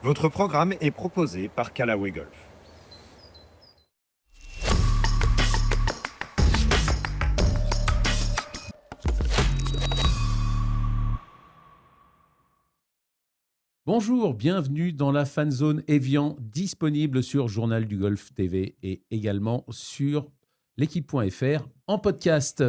Votre programme est proposé par Callaway Golf. Bonjour, bienvenue dans la Fan Zone Evian, disponible sur Journal du Golf TV et également sur l'équipe.fr en podcast.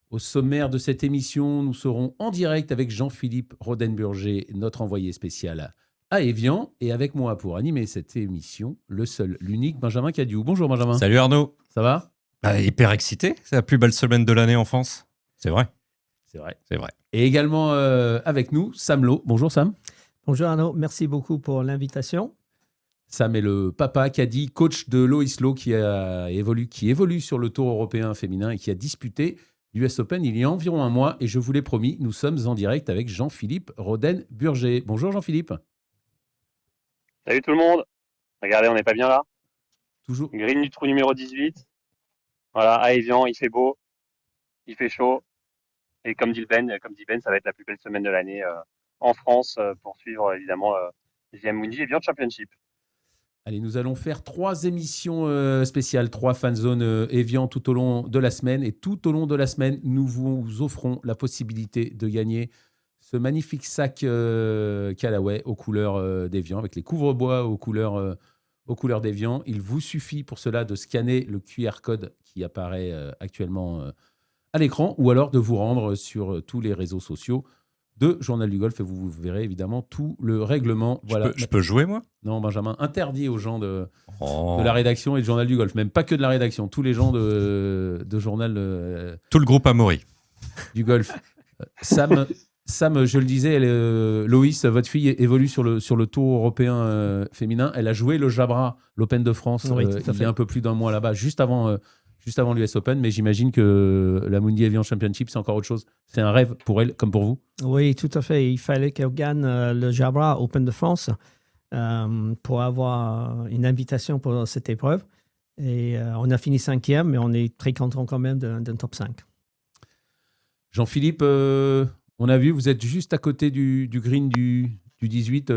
Au sommaire de cette émission, nous serons en direct avec Jean-Philippe Rodenburger, notre envoyé spécial à Evian, et avec moi pour animer cette émission, le seul, l'unique Benjamin Cadieux. Bonjour Benjamin. Salut Arnaud. Ça va ? Hyper excité, c'est la plus belle semaine de l'année en France. C'est vrai. C'est vrai. C'est vrai. Et également avec nous, Sam Lowe. Bonjour Sam. Bonjour Arnaud, merci beaucoup pour l'invitation. Sam est le papa caddie, coach de Loïs Lowe qui évolue sur le Tour européen féminin et qui a disputé l'US Open il y a environ un mois. Et je vous l'ai promis, nous sommes en direct avec Jean-Philippe Rodenburger. Bonjour Jean-Philippe. Salut tout le monde. Regardez, on n'est pas bien là. Toujours. Green du trou numéro 18. Voilà, à Evian, il fait beau, il fait chaud. Et comme dit Ben, ça va être la plus belle semaine de l'année en France pour suivre évidemment Giamundi Evian Championship. Allez, nous allons faire 3 émissions spéciales, 3 fan zones Evian tout au long de la semaine. Et tout au long de la semaine, nous vous offrons la possibilité de gagner ce magnifique sac Callaway aux couleurs d'Evian, avec les couvre-bois aux couleurs d'Evian. Il vous suffit pour cela de scanner le QR code qui apparaît actuellement à l'écran, ou alors de vous rendre sur tous les réseaux sociaux de Journal du Golf et vous verrez évidemment tout le règlement. Voilà. Je peux jouer, moi ? Non, Benjamin, interdit aux gens de la rédaction et du Journal du Golf, même pas que de la rédaction, tous les gens de Journal Tout le groupe Amaury. du Golf. Sam, je le disais, Loïs, votre fille évolue sur le Tour européen féminin. Elle a joué le Jabra, l'Open de France, il y a un peu plus d'un mois là-bas, juste avant l'US Open, mais j'imagine que la Mundi Evian Championship, c'est encore autre chose. C'est un rêve pour elle, comme pour vous. Oui, tout à fait. Il fallait qu'elle gagne le Jabra Open de France pour avoir une invitation pour cette épreuve. Et on a fini 5e, mais on est très content quand même d'un top 5. Jean-Philippe, on a vu, vous êtes juste à côté du green du 18,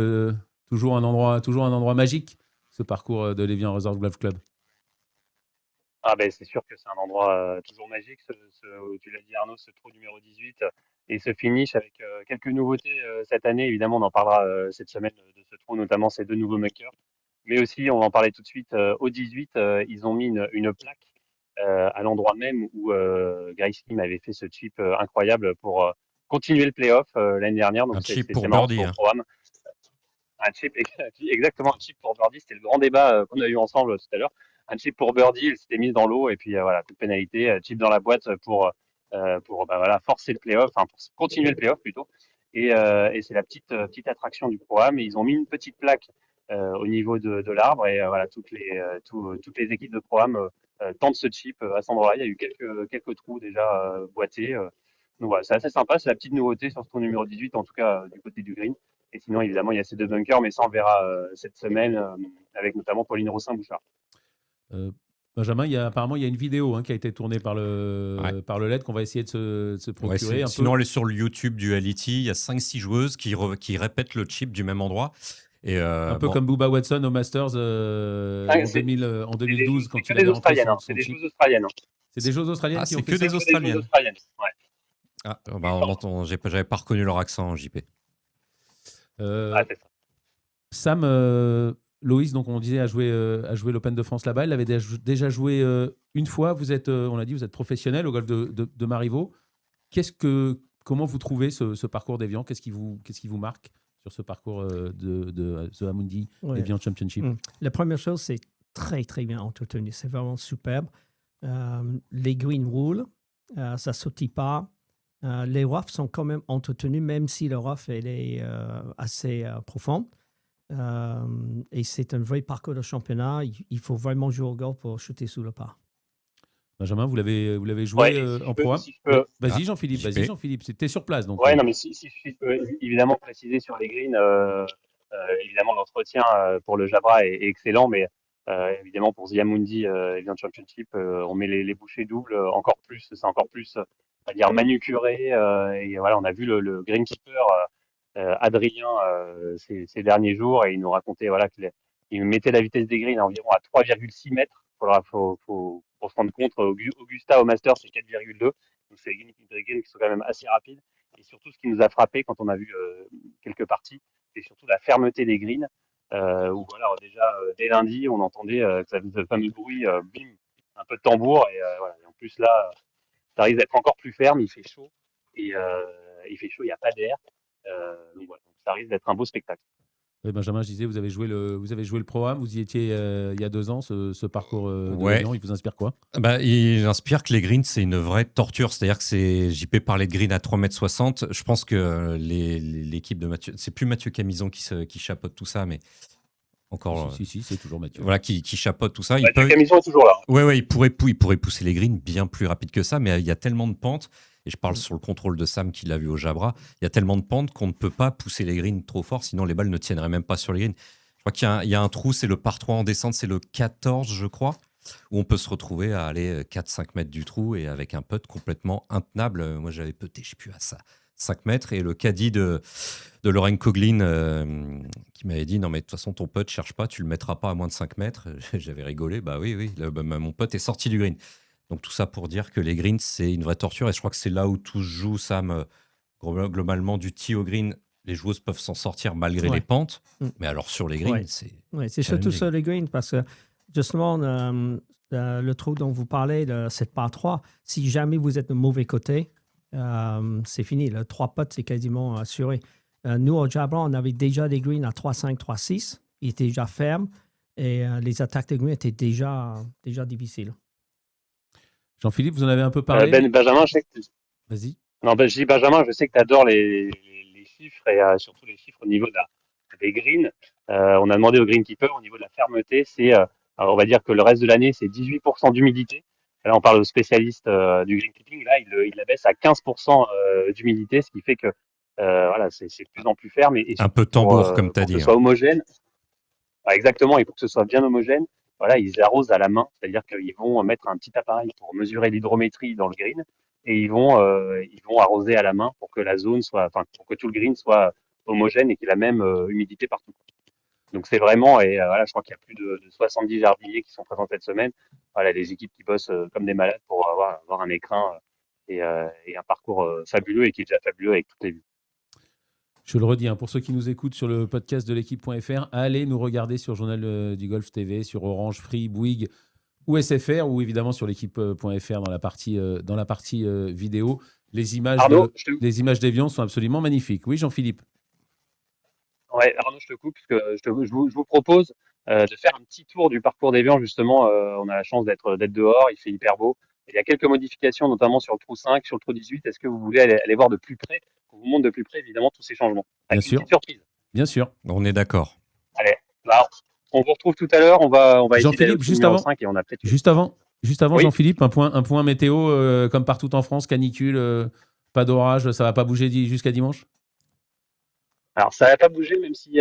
toujours un endroit magique, ce parcours de l'Evian Resort Golf Club. Ah ben c'est sûr que c'est un endroit toujours magique, tu l'as dit Arnaud, ce trou numéro 18 et ce finish avec quelques nouveautés cette année. Évidemment, on en parlera cette semaine de ce trou, notamment ces 2 nouveaux bunkers. Mais aussi, on va en parler tout de suite, au 18, ils ont mis une plaque à l'endroit même où Grace Kim avait fait ce chip incroyable pour continuer le playoff l'année dernière. Donc un c'est chip pour marrant birdie. pour programme. Un chip, exactement, un chip pour birdie. C'était le grand débat qu'on a eu ensemble tout à l'heure. Un chip pour birdie, il s'était mis dans l'eau et puis voilà, toute pénalité, chip dans la boîte pour voilà, forcer le playoff, enfin pour continuer le playoff plutôt. Et c'est la petite attraction du programme. Et ils ont mis une petite plaque au niveau de l'arbre et voilà, toutes les équipes de programme tentent ce chip à cet endroit-là. Il y a eu quelques trous déjà boités. Donc voilà, c'est assez sympa. C'est la petite nouveauté sur ce tour numéro 18, en tout cas du côté du green. Et sinon, évidemment, il y a ces 2 bunkers, mais ça, on verra cette semaine avec notamment Pauline Rossin-Bouchard. Benjamin, apparemment, il y a une vidéo qui a été tournée par le LED qu'on va essayer de se procurer. Sinon, elle est sur le YouTube du LET. Il y a 5-6 joueuses qui répètent le chip du même endroit. Et un peu comme Bubba Watson au Masters en 2012 quand il avait rentré son chip. C'est des choses australiennes. C'est des choses australiennes qui ont fait ça. C'est que des australiennes. Ouais. Ah, j'avais pas reconnu leur accent, JP. C'est ça. Sam, Loïs, donc on disait, a joué l'Open de France là-bas. Elle avait déjà joué une fois. Vous êtes, on l'a dit, vous êtes professionnel au golf de Marivaux. Comment vous trouvez ce parcours d'Evian ? Qu'est-ce qui vous marque sur ce parcours de The Amundi Evian Championship ? La première chose, c'est très, très bien entretenu. C'est vraiment superbe. Les green roulent, ça ne sautille pas. Les roughs sont quand même entretenus, même si le rough est assez profond. Et c'est un vrai parcours de championnat. Il faut vraiment jouer au golf pour shooter sous le pas. Benjamin, vous l'avez joué en programme. Vas-y Jean-Philippe, c'était sur place. Donc, non, mais si je peux évidemment préciser sur les greens, évidemment l'entretien pour le Jabra est excellent, mais évidemment pour The Amundi Evian Championship, on met les bouchées doubles c'est encore plus, on va dire manucuré, et voilà, on a vu le greenkeeper Adrien ces derniers jours et il nous racontait voilà qu'il mettait la vitesse des greens environ à 3,6 mètres. Pour se rendre compte, Augusta au Master c'est 4,2. Donc c'est des greens qui sont quand même assez rapides. Et surtout, ce qui nous a frappé quand on a vu quelques parties, c'est surtout la fermeté des greens. Où voilà, déjà dès lundi, on entendait ce fameux bruit, bim, un peu de tambour. Et, voilà. Et en plus là, ça risque d'être encore plus ferme. Il fait chaud. Et il fait chaud, il n'y a pas d'air. Donc voilà, donc ça risque d'être un beau spectacle. Oui, Benjamin, je disais, vous avez joué le programme, vous y étiez il y a 2 ans, ce parcours de Ouais. Evian, il vous inspire quoi? Bah, il inspire que les greens, c'est une vraie torture. C'est-à-dire que JP parlait de green à 3,60 m. Je pense que l'équipe de Mathieu, c'est plus Mathieu Camison qui chapeaute tout ça, mais encore. Si, c'est toujours Mathieu. Voilà, qui chapeaute tout ça. Mathieu Camison est toujours là. Ouais, il pourrait pousser les greens bien plus rapide que ça, mais il y a tellement de pentes, et je parle sur le contrôle de Sam qui l'a vu au Jabra, il y a tellement de pentes qu'on ne peut pas pousser les greens trop fort, sinon les balles ne tiendraient même pas sur les greens. Je crois qu'il y a un trou, c'est le par 3 en descente, c'est le 14, je crois, où on peut se retrouver à aller 4-5 mètres du trou et avec un putt complètement intenable. Moi, j'avais putté, je sais plus, à ça. 5 mètres, et le caddie de Lorraine Coughlin qui m'avait dit non mais de toute façon ton putt cherche pas, tu le mettras pas à moins de 5 mètres. J'avais rigolé, bah oui, mon putt est sorti du green. Donc tout ça pour dire que les greens c'est une vraie torture, et je crois que c'est là où tout se joue, Sam. Globalement, du tee au green, les joueuses peuvent s'en sortir malgré les pentes, mais alors sur les greens c'est... Ouais, c'est surtout sur les greens parce que justement le trou dont vous parlez, cette par 3, si jamais vous êtes de mauvais côté, c'est fini. Le 3 putts, c'est quasiment assuré. Nous, au Jabra, on avait déjà des greens à 3,5, 3,6. Ils étaient déjà fermes et les attaques de greens étaient déjà difficiles. Jean-Philippe, vous en avez un peu parlé. Benjamin, je sais que Vas-y. Non, je dis Benjamin, je sais que tu adores les chiffres et surtout les chiffres au niveau des greens. On a demandé au greenkeeper au niveau de la fermeté, on va dire que le reste de l'année, c'est 18% d'humidité. Là, on parle aux spécialistes du greenkeeping. Là, il la baisse à 15% d'humidité, ce qui fait que voilà, c'est de plus en plus ferme. Et un peu tambour, comme tu as pour dit. que ce soit homogène. Exactement, et pour que ce soit bien homogène, voilà, ils arrosent à la main, c'est-à-dire qu'ils vont mettre un petit appareil pour mesurer l'hydrométrie dans le green et ils vont arroser à la main pour que la zone pour que tout le green soit homogène et qu'il ait la même humidité partout. Donc c'est vraiment, et voilà, je crois qu'il y a plus de 70 jardiniers qui sont présents cette semaine. Voilà, des équipes qui bossent comme des malades pour avoir un écrin et un parcours fabuleux et qui est déjà fabuleux avec toutes les vues. Je le redis, pour ceux qui nous écoutent sur le podcast de l'équipe.fr, allez nous regarder sur Journal du Golf TV, sur Orange, Free, Bouygues ou SFR, ou évidemment sur l'équipe.fr dans la partie vidéo. Les images, les images d'Evian sont absolument magnifiques. Oui, Jean-Philippe. Ouais, Arnaud, je te coupe parce que je vous propose de faire un petit tour du parcours d'Evian, justement. On a la chance d'être dehors, il fait hyper beau. Il y a quelques modifications, notamment sur le trou 5, sur le trou 18. Est-ce que vous voulez aller voir de plus près, qu'on vous montre de plus près, évidemment, tous ces changements? Bien sûr. Une petite surprise. Bien sûr. On est d'accord. Allez, là, on vous retrouve tout à l'heure. On va Jean-Philippe, juste avant, 5 et on a peut-être... Juste avant, oui. Jean-Philippe, un point météo, comme partout en France, canicule, pas d'orage, ça va pas bouger jusqu'à dimanche? Alors, ça va pas bouger, même si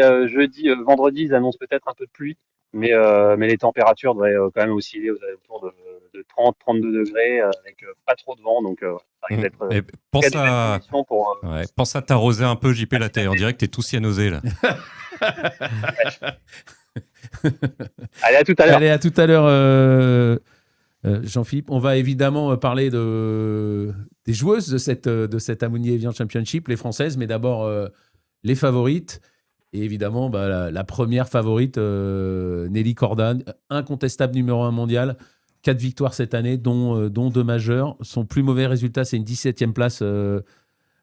vendredi, ils annoncent peut-être un peu de pluie. Mais les températures devraient quand même osciller aux alentours de 30-32 degrés avec pas trop de vent. Donc, ça risque d'être pense à t'arroser un peu, JP. Là, on dirait que t'es tout cyanosé, là. Allez, à tout à l'heure. Allez, à tout à l'heure, Jean-Philippe. On va évidemment parler des joueuses de cette Amouni Evian Championship, les Françaises, mais d'abord les favorites. Et évidemment, la première favorite, Nelly Corda, incontestable numéro 1 mondial. 4 victoires cette année, dont 2 majeures. Son plus mauvais résultat, c'est une 17e place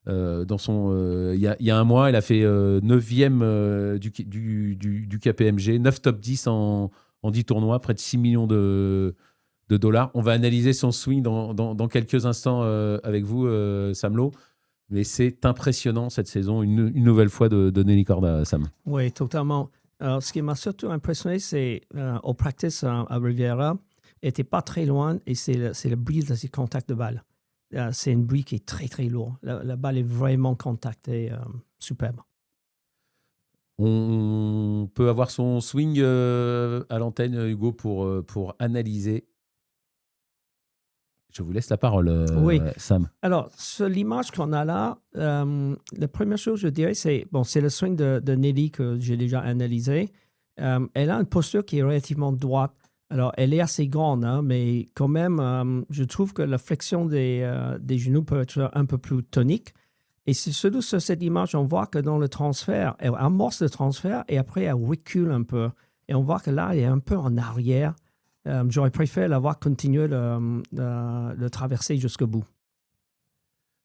dans son. Il y a un mois, elle a fait 9e du KPMG, 9 top 10 en 10 tournois, près de 6 millions de dollars. On va analyser son swing dans quelques instants avec vous, Sam Lowe. Mais c'est impressionnant cette saison, une nouvelle fois de Nelly Corda, Sam. Oui, totalement. Alors, ce qui m'a surtout impressionné, c'est au practice à Riviera, elle n'était pas très loin et c'est le brise de ses contacts de balle. C'est une brise qui est très, très lourde. La balle est vraiment contactée, superbe. On peut avoir son swing à l'antenne, Hugo, pour analyser. Je vous laisse la parole, Oui. Sam. Alors, sur l'image qu'on a là, la première chose, je dirais, c'est le swing de Nelly que j'ai déjà analysé. Elle a une posture qui est relativement droite. Alors, elle est assez grande, hein, mais quand même, je trouve que la flexion des genoux peut être un peu plus tonique. Et c'est surtout sur cette image, on voit que dans le transfert, elle amorce le transfert et après, elle recule un peu. Et on voit que là, elle est un peu en arrière. J'aurais préféré l'avoir continué le traverser jusqu'au bout.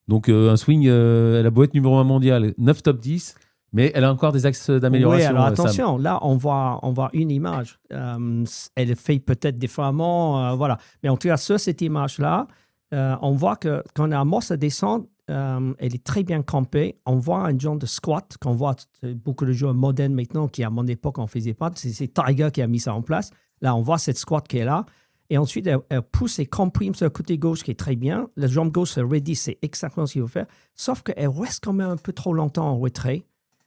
Donc, un swing, elle a beau être numéro 1 mondial, 9 top 10, mais elle a encore des axes d'amélioration. Oui, alors Sam. attention, là, on voit une image. Elle fait peut-être différemment, voilà. Mais en tout cas, sur cette image-là, on voit que quand on amorce la descente, elle est très bien campée. On voit un genre de squat qu'on voit beaucoup de joueurs modernes maintenant qui, à mon époque, on ne faisait pas. C'est Tiger qui a mis ça en place. Là, on voit cette squat qui est là. Et ensuite, elle pousse et comprime sur le côté gauche qui est très bien. La jambe gauche se ready, c'est exactement ce qu'il faut faire. Sauf qu'elle reste quand même un peu trop longtemps en retrait.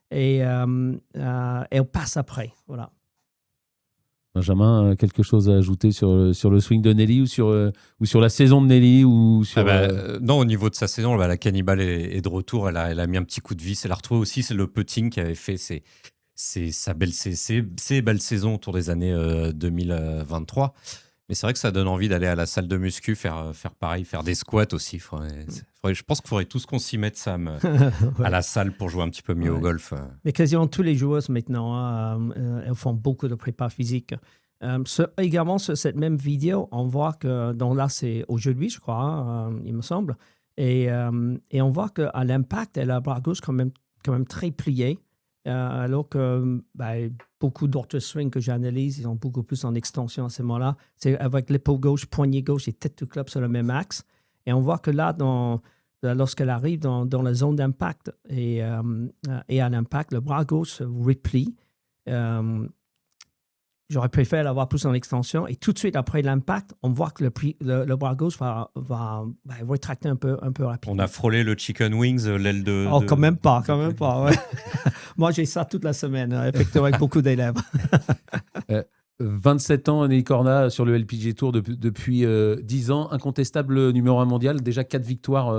Et elle passe après. Voilà. Benjamin, quelque chose à ajouter sur le swing de Nelly ou sur la saison de Nelly ou sur, Non, au niveau de sa saison, la Cannibal est de retour. Elle a mis un petit coup de vis. Elle a retrouvé aussi le putting qui avait fait ses belles saisons autour des années 2023. Mais c'est vrai que ça donne envie d'aller à la salle de muscu, faire pareil, faire des squats aussi. Je pense qu'il faudrait tous qu'on s'y mette, Sam, Ouais. à la salle pour jouer un petit peu mieux au golf. Mais quasiment tous les joueurs maintenant, elles font beaucoup de prépa physique. Également, sur cette même vidéo, on voit que, donc là, c'est aujourd'hui, je crois, hein, il me semble, et on voit qu'à l'impact, elle a le bras gauche quand même très plié, alors que beaucoup d'autres swings que j'analyse, ils ont beaucoup plus en extension à ce moment-là. C'est avec l'épaule gauche, poignet gauche et tête de club sur le même axe. Et on voit que là, lorsqu'elle arrive dans la zone d'impact et à l'impact, le bras gauche se replie. J'aurais préféré l'avoir plus en extension. Et tout de suite après l'impact, on voit que le bras gauche va rétracter un peu rapidement. On a frôlé le chicken wings, l'aile de... Oh, quand même pas. Ouais. Moi, j'ai ça toute la semaine, effectivement, avec beaucoup d'élèves. 27 ans, Nelly Corda sur le LPGA Tour depuis 10 ans, incontestable numéro 1 mondial, déjà 4 victoires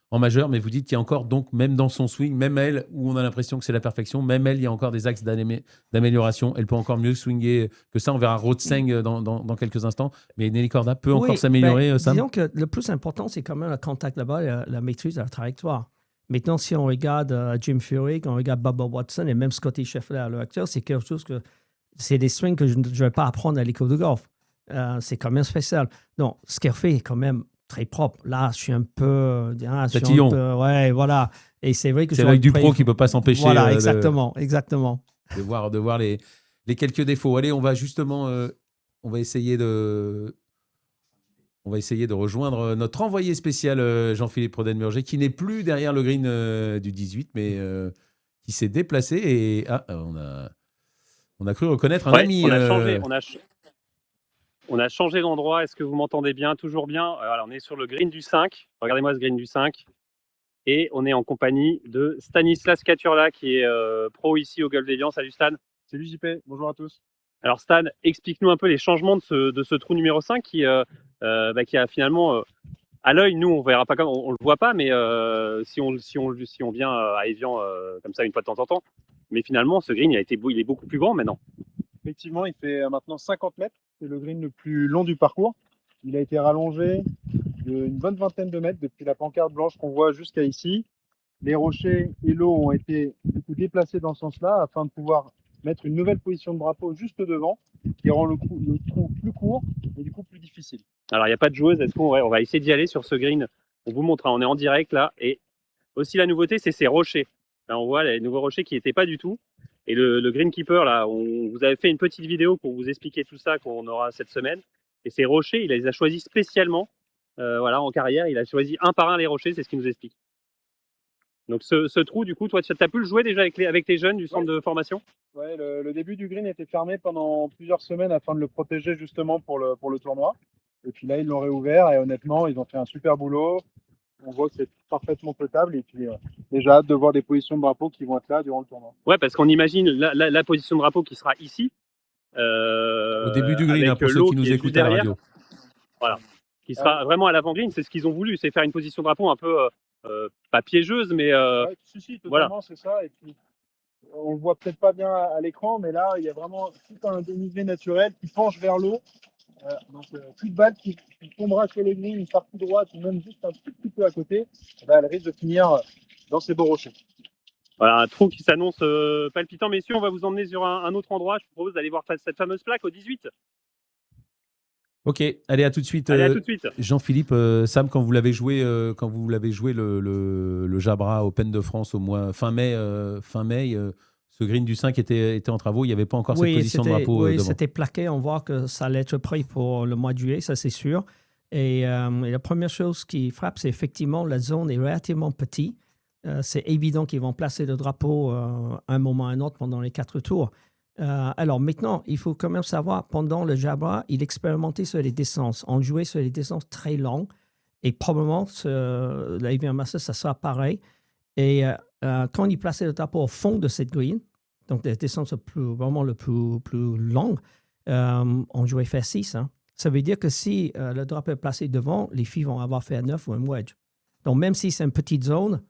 en majeur, mais vous dites qu'il y a encore, donc même dans son swing, même elle, où on a l'impression que c'est la perfection, même elle, il y a encore des axes d'amélioration. Elle peut encore mieux swinger que ça. On verra Rotseng dans quelques instants, mais Nelly Corda peut encore s'améliorer, Sam. Disons que le plus important, c'est quand même le contact là-bas et la maîtrise de la trajectoire. Maintenant, si on regarde Jim Furyk, on regarde Bubba Watson et même Scotty Scheffler à l'heure actuelle, c'est quelque chose que c'est des swings que je ne vais pas apprendre à l'école de golf. C'est quand même spécial. Donc, ce qu'elle fait est quand même très propre. Là, je suis un peu... Tatillon. Ouais, voilà. Et c'est vrai que... C'est l'œil du pro qui ne peut pas s'empêcher voilà, exactement. de voir les quelques défauts. Allez, on va justement... on va essayer de rejoindre notre envoyé spécial Jean-Philippe Rodenburger, qui n'est plus derrière le green du 18, mais qui s'est déplacé. Et on a cru reconnaître un ami. On a changé d'endroit. Est-ce que vous m'entendez bien? Toujours bien. Alors, on est sur le green du 5. Regardez-moi ce green du 5. Et on est en compagnie de Stanislas Katurla, qui est pro ici au Golf d'Évian. Salut Stan. Salut JP, bonjour à tous. Alors Stan, explique-nous un peu les changements de ce trou numéro 5 qui a finalement, à l'œil, nous on verra pas comme on le voit pas, mais si on vient à Évian comme ça une fois de temps en temps, mais finalement ce green il est beaucoup plus grand maintenant. Effectivement, il fait maintenant 50 mètres, c'est le green le plus long du parcours. Il a été rallongé d'une bonne vingtaine de mètres depuis la pancarte blanche qu'on voit jusqu'à ici. Les rochers et l'eau ont été du coup déplacés dans ce sens-là afin de pouvoir mettre une nouvelle position de drapeau juste devant qui rend le trou plus court et du coup plus difficile. Alors il n'y a pas de joueuse, est-ce qu'on va essayer d'y aller sur ce green? On vous montre, hein, on est en direct là, et aussi la nouveauté c'est ces rochers. Là on voit les nouveaux rochers qui n'étaient pas du tout, et le greenkeeper là, on vous avait fait une petite vidéo pour vous expliquer tout ça qu'on aura cette semaine, et ces rochers il les a choisis spécialement, en carrière, il a choisi un par un les rochers, c'est ce qu'il nous explique. Donc ce trou, du coup, toi, tu as pu le jouer déjà avec tes jeunes du centre de formation? Ouais, le début du green était fermé pendant plusieurs semaines afin de le protéger justement pour le tournoi. Et puis là, ils l'ont réouvert et honnêtement, ils ont fait un super boulot. On voit que c'est parfaitement potable et puis déjà hâte de voir des positions de drapeau qui vont être là durant le tournoi. Ouais, parce qu'on imagine la position de drapeau qui sera ici. Au début du green, pour ceux qui nous écoutent à la radio. Voilà. qui sera vraiment à l'avant-green. C'est ce qu'ils ont voulu, c'est faire une position drapeau un peu pas piégeuse, mais Ouais, si, voilà. totalement, c'est ça. Et puis, on le voit peut-être pas bien à l'écran, mais là, il y a vraiment tout un dénivelé naturel qui penche vers l'eau. Donc, toute balle qui tombera sur le green, une partie droite ou même juste un tout petit peu à côté, elle risque de finir dans ces beaux rochers. Voilà, un trou qui s'annonce palpitant. Messieurs, on va vous emmener sur un autre endroit. Je vous propose d'aller voir cette fameuse plaque au 18. Ok, allez, à tout de suite. Allez, à tout de suite. Jean-Philippe, Sam, quand vous l'avez joué, le Jabra Open de France au mois fin mai, ce green du 5 était en travaux. Il n'y avait pas encore cette position de drapeau Oui, devant. c'était plaqué. On voit que ça allait être prêt pour le mois de juillet, ça c'est sûr. Et la première chose qui frappe, c'est effectivement la zone est relativement petite. C'est évident qu'ils vont placer le drapeau un moment à un autre pendant les 4 tours. Alors maintenant, il faut quand même savoir, pendant le Jabra, il expérimentait sur les distances. On jouait sur les distances très longues et probablement l'Evian Masters, ça sera pareil. Et quand il plaçait le drapeau au fond de cette green, donc les distances vraiment le plus longues, on jouait fait 6. Hein. Ça veut dire que si le drapeau est placé devant, les filles vont avoir fait un 9 ou un wedge. Donc même si c'est une petite zone,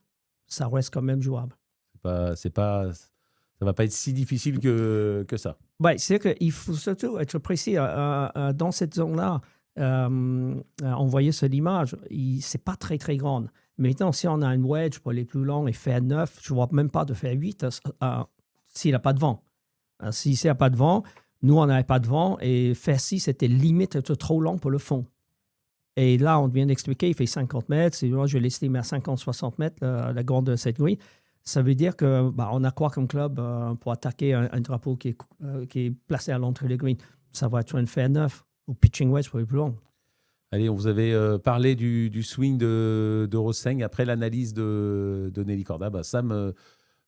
ça reste quand même jouable. Ça va pas être si difficile que ça. Ouais, c'est qu'il faut surtout être précis. Dans cette zone-là, on voyait sur l'image, c'est pas très, très grande. Maintenant, si on a un wedge pour les plus longs et faire 9, je ne vois même pas de faire 8 s'il n'a pas de vent. S'il n'y a pas de vent, nous, on n'avait pas de vent et faire 6, c'était limite trop long pour le fond. Et là, on vient d'expliquer, il fait 50 mètres. Moi, je l'estime à 50-60 mètres, la grande de cette grille. Ça veut dire que on a quoi comme club pour attaquer un drapeau qui est placé à l'entrée de green? Ça va être un fair 9 ou pitching wedge pour les plus longs. Allez, on vous avait parlé du swing de Rosseng. Après l'analyse de Nelly Corda, Sam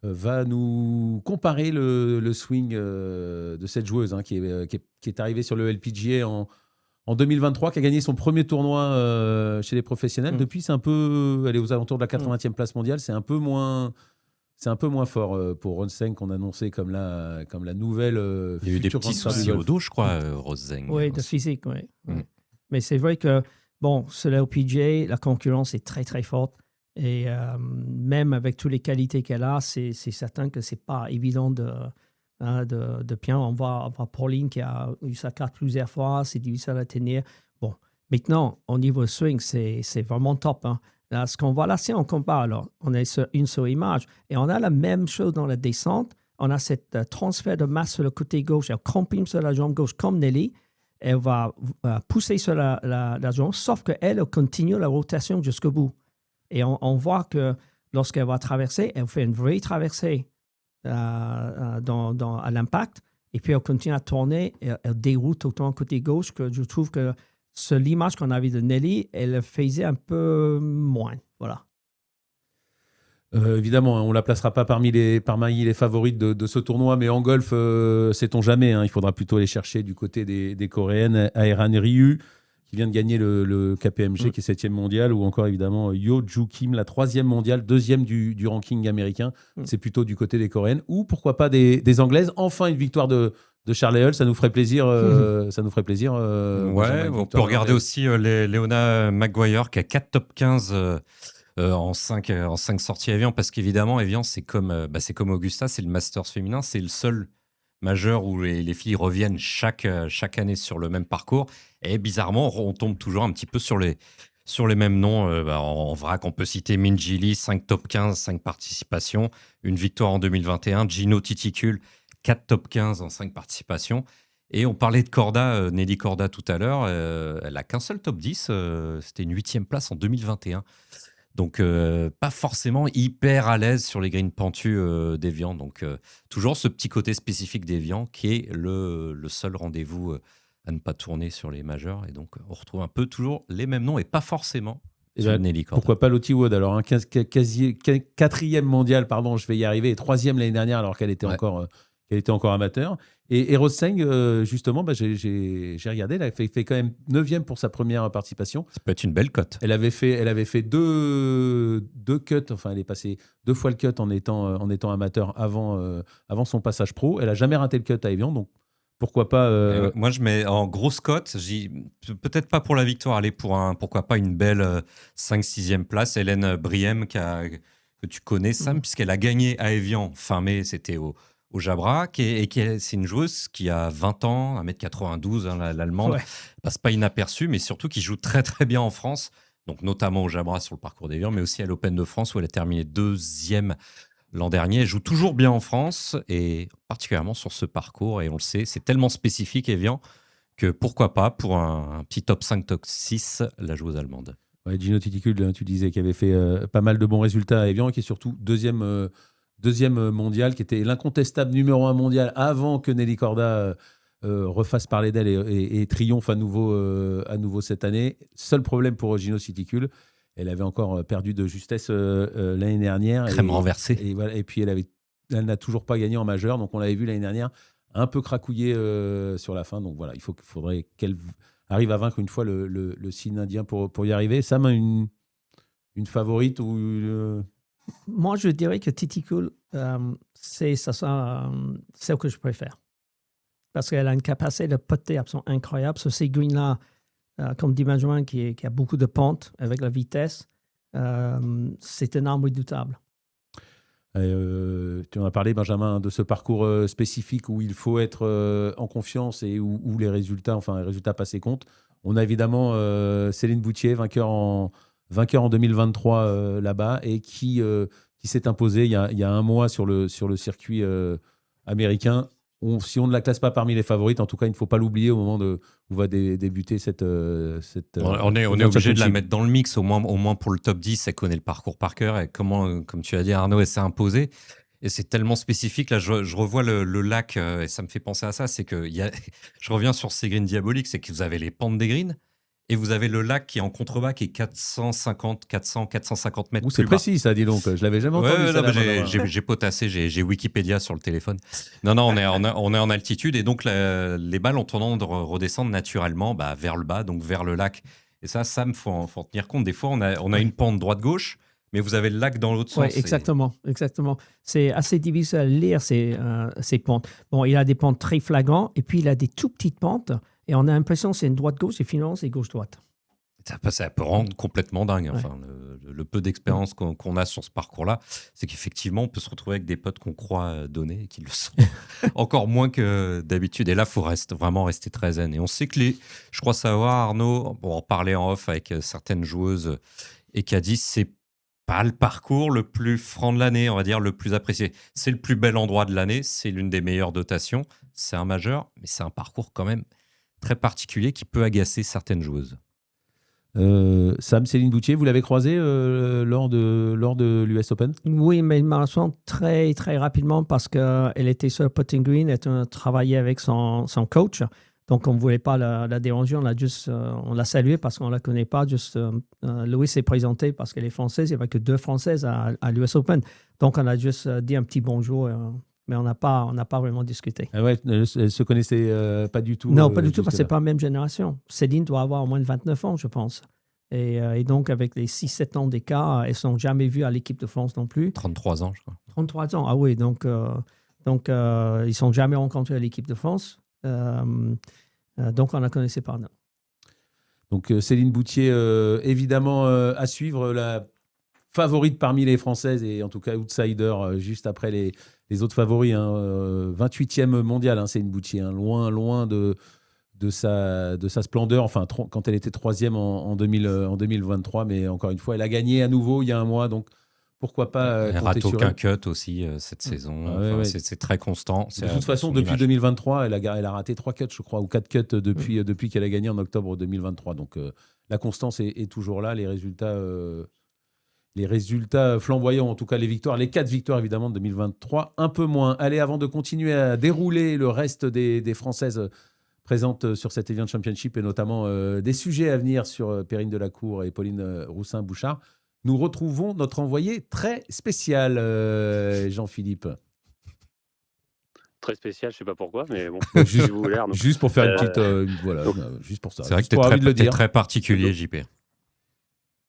va nous comparer le swing de cette joueuse qui est arrivée sur le LPGA en 2023, qui a gagné son premier tournoi chez les professionnels. Depuis, c'est un peu, elle est aux alentours de la 80e place mondiale. C'est un peu moins fort pour Rosseng, qu'on annonçait comme la nouvelle. Il y a eu des petits soucis au dos, je crois, Rosseng. Oui, de physique, oui. Mais c'est vrai que, sur le LPGA, la concurrence est très, très forte. Et même avec toutes les qualités qu'elle a, c'est certain que ce n'est pas évident de bien. On voit Pauline qui a eu sa carte plusieurs fois, c'est difficile à tenir. Bon, maintenant, au niveau swing, c'est vraiment top. Hein. Là, ce qu'on voit là, si on compare, alors, on est sur une seule image et on a la même chose dans la descente. On a cette transfert de masse sur le côté gauche. Elle comprime sur la jambe gauche comme Nelly. Elle va pousser sur la jambe, sauf qu'elle continue la rotation jusqu'au bout. Et on voit que lorsqu'elle va traverser, elle fait une vraie traversée à l'impact. Et puis, elle continue à tourner. Elle déroute autant côté gauche que je trouve que sur l'image qu'on avait de Nelly, elle faisait un peu moins. Voilà. Évidemment, on ne la placera pas parmi les favorites de ce tournoi, mais en golf, sait-on jamais. Il faudra plutôt aller chercher du côté des Coréennes, Aeran Ryu, qui vient de gagner le KPMG, qui est 7e mondial, ou encore évidemment Yo Joo Kim, la 3e mondiale, 2e du ranking américain. C'est plutôt du côté des Coréennes, ou pourquoi pas des Anglaises. Enfin, une victoire de Charlie Hull, ça nous ferait plaisir. On peut regarder aussi Leona Maguire, qui a 4 top 15 en 5 sorties Evian, parce qu'évidemment, Evian, c'est comme Augusta, c'est le Masters féminin, c'est le seul majeur où les filles reviennent chaque année sur le même parcours. Et bizarrement, on tombe toujours un petit peu sur les mêmes noms. En vrac, on peut citer Minjee Lee, 5 top 15, 5 participations, une victoire en 2021. Gino Titicul, 4 top 15 en 5 participations. Et on parlait de Corda, Nelly Corda tout à l'heure. Elle n'a qu'un seul top 10. C'était une 8e place en 2021. Donc, pas forcément hyper à l'aise sur les greens pentus d'Evian. Donc, toujours ce petit côté spécifique d'Evian qui est le seul rendez-vous à ne pas tourner sur les majeurs. Et donc, on retrouve un peu toujours les mêmes noms et pas forcément sur Nelly Corda. Pourquoi pas Lottie Wood? Alors, 4e mondial, pardon, je vais y arriver, et 3e l'année dernière alors qu'elle était encore amateur. Et Rosseng, justement, j'ai regardé, elle a fait quand même 9e pour sa première participation. Ça peut être une belle cote. Elle avait fait deux cuts, enfin elle est passée 2 fois le cut en étant amateur avant son passage pro. Elle n'a jamais raté le cut à Evian, donc Pourquoi pas Moi, je mets en grosse cote, peut-être pas pour la victoire, allez, pourquoi pas une belle 5-6e place. Hélène Briem, que tu connais, Sam, puisqu'elle a gagné à Évian fin mai, c'était au Jabra, c'est une joueuse qui a 20 ans, 1m92, hein, l'allemande, Ouais. passe pas inaperçue, mais surtout qui joue très très bien en France, donc notamment au Jabra sur le parcours d'Évian, mais aussi à l'Open de France où elle a terminé 2e l'an dernier. Elle joue toujours bien en France et particulièrement sur ce parcours, et on le sait, c'est tellement spécifique Évian que pourquoi pas pour un petit top 5, top 6, la joueuse allemande. Ouais, Gino Titicul, tu disais qu'il avait fait pas mal de bons résultats à Évian et qui est surtout deuxième mondial, qui était l'incontestable numéro 1 mondial avant que Nelly Corda refasse parler d'elle et triomphe à nouveau cette année. Seul problème pour Gino Titicul, elle avait encore perdu de justesse l'année dernière. Crème renversée. Et, voilà, et puis elle n'a toujours pas gagné en majeur, donc on l'avait vu l'année dernière un peu cracouiller sur la fin. Donc voilà, faudrait qu'elle arrive à vaincre une fois le signe indien pour y arriver. Sam a une favorite ou Moi, je dirais que Titicul, c'est celle que je préfère. Parce qu'elle a une capacité de putter absolument incroyable. Sur ces greens-là, comme dit Benjamin, qui a beaucoup de pente avec la vitesse, c'est un arme redoutable. Tu en as parlé, Benjamin, de ce parcours spécifique où il faut être en confiance et où les résultats passés comptent. On a évidemment Céline Boutier, vainqueur en 2023 là-bas, et qui s'est imposée il y a un mois sur le circuit américain. Si on ne la classe pas parmi les favorites, en tout cas, il ne faut pas l'oublier au moment où va débuter cette on est obligé de la mettre dans le mix, au moins pour le top 10. Elle connaît le parcours par cœur. Et comme tu as dit, Arnaud, elle s'est imposée. Et c'est tellement spécifique. Là, je revois le lac et ça me fait penser à ça. C'est que je reviens sur ces greens diaboliques. C'est que vous avez les pentes des greens et vous avez le lac qui est en contrebas, qui est 450 mètres. C'est précis, ça, dis donc. Je l'avais jamais entendu. J'ai potassé, j'ai Wikipédia sur le téléphone. Non, on est en altitude et donc les balles ont tendance de redescendre naturellement vers le bas, donc vers le lac. Et ça, Sam, faut en tenir compte. Des fois, on a une pente droite-gauche, mais vous avez le lac dans l'autre sens. Oui, exactement. C'est assez difficile à lire ces pentes. Bon, il a des pentes très flagrantes et puis il a des tout petites pentes. Et on a l'impression que c'est une droite-gauche et finalement, c'est gauche-droite. Ça peut rendre complètement dingue. Ouais. Enfin, le peu d'expérience qu'on a sur ce parcours-là, c'est qu'effectivement, on peut se retrouver avec des potes qu'on croit donnés et qui le sont encore moins que d'habitude. Et là, il faut vraiment rester très zen. Et on sait que je crois savoir, Arnaud, pour en parler en off avec certaines joueuses et qui a dit c'est pas le parcours le plus franc de l'année, on va dire, le plus apprécié. C'est le plus bel endroit de l'année, c'est l'une des meilleures dotations, c'est un majeur, mais c'est un parcours quand même très particulier qui peut agacer certaines joueuses. Sam, Céline Boutier, vous l'avez croisée lors de l'US Open? Oui, mais malheureusement très, très rapidement parce qu'elle était sur le putting green, elle travaillait avec son coach. Donc, on ne voulait pas la déranger, on l'a saluée parce qu'on ne la connaît pas. Louis s'est présentée parce qu'elle est française, il n'y avait que 2 Françaises à l'US Open. Donc, on a juste dit un petit bonjour. Mais on n'a pas vraiment discuté. Ah ouais, elle ne se connaissait pas du tout. Non, pas du tout, parce que ce n'est pas la même génération. Céline doit avoir au moins 29 ans, je pense. Et donc, avec les 6-7 ans d'écart, elles ne sont jamais vues à l'équipe de France non plus. 33 ans, je crois. 33 ans, ah oui. Donc ils ne sont jamais rencontrés à l'équipe de France. Donc, on ne la connaissait pas, non. Donc, Céline Boutier, évidemment, à suivre, la favorite parmi les Françaises et en tout cas outsider juste après les autres favoris. 28e mondial, Céline Boutier, loin de sa splendeur, enfin quand elle était 3e en 2023, mais encore une fois, elle a gagné à nouveau il y a un mois, donc pourquoi pas elle rate aucun cut aussi cette saison. C'est très constant. De toute façon, depuis 2023, elle a raté 3 cuts, je crois, ou 4 cuts depuis qu'elle a gagné en octobre 2023. Donc la constance est toujours là, les résultats flamboyants, en tout cas les victoires, les 4 victoires évidemment de 2023, un peu moins. Allez, avant de continuer à dérouler le reste des Françaises présentes sur cette Evian Championship et notamment des sujets à venir sur Perrine Delacour et Pauline Roussin-Bouchard, nous retrouvons notre envoyé très spécial, Jean-Philippe. Très spécial, je ne sais pas pourquoi, mais bon, juste, si vous voulez, juste pour faire une petite... voilà, juste pour ça. C'est vrai que tu es très particulier, JP.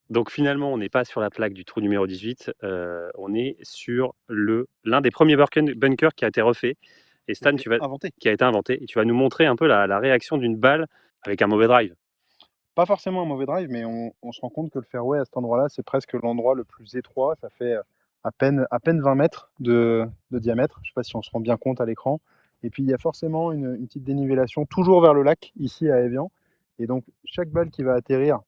Donc finalement, on n'est pas sur la plaque du trou numéro 18, on est sur l'un des premiers bunkers qui a été refait. Et Stan, tu vas, Inventé. qui a été inventé, et tu vas nous montrer un peu la réaction d'une balle avec un mauvais drive. Pas forcément un mauvais drive, mais on se rend compte que le fairway à cet endroit-là, c'est presque l'endroit le plus étroit. Ça fait à peine 20 mètres de diamètre. Je ne sais pas si on se rend bien compte à l'écran. Et puis il y a forcément une petite dénivellation toujours vers le lac, ici à Évian. Et donc chaque balle qui va atterrir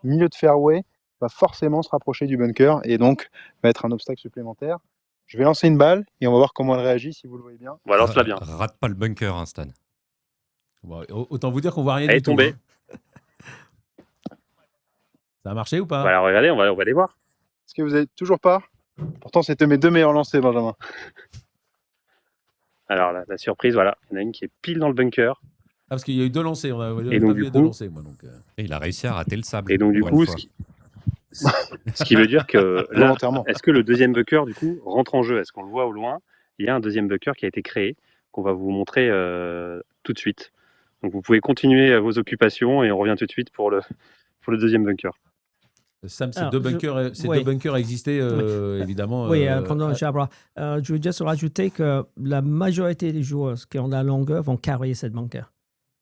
milieu de fairway va forcément se rapprocher du bunker et donc va être un obstacle supplémentaire. Je vais lancer une balle et on va voir comment elle réagit si vous le voyez bien. On va lance-la bien. Rate pas le bunker, hein, Stan. Bon, autant vous dire qu'on voit rien Elle du est tombée. tout. Ça a marché ou pas? Voilà, regardez, on va aller voir. Est-ce que vous avez toujours pas? Pourtant, c'était mes 2 meilleurs lancers, Benjamin. Alors la surprise, voilà, il y en a une qui est pile dans le bunker. Ah, parce qu'il y a eu 2 lancers. On a Et donc, pas du vu coup- 2 lancers, moi. Donc, Et il a réussi à rater le sable. Et donc du pour une coup, fois. ce qui veut dire que là, Volontairement. est-ce que le deuxième bunker du coup rentre en jeu? Est-ce qu'on le voit au loin? Il y a un deuxième bunker qui a été créé, qu'on va vous montrer tout de suite. Donc vous pouvez continuer vos occupations et on revient tout de suite pour le deuxième bunker. Sam, ces Alors, deux bunkers existaient, évidemment. Oui, pendant le Jabra. Je veux juste rajouter que la majorité des joueurs qui ont la longueur vont carrer cette bunker.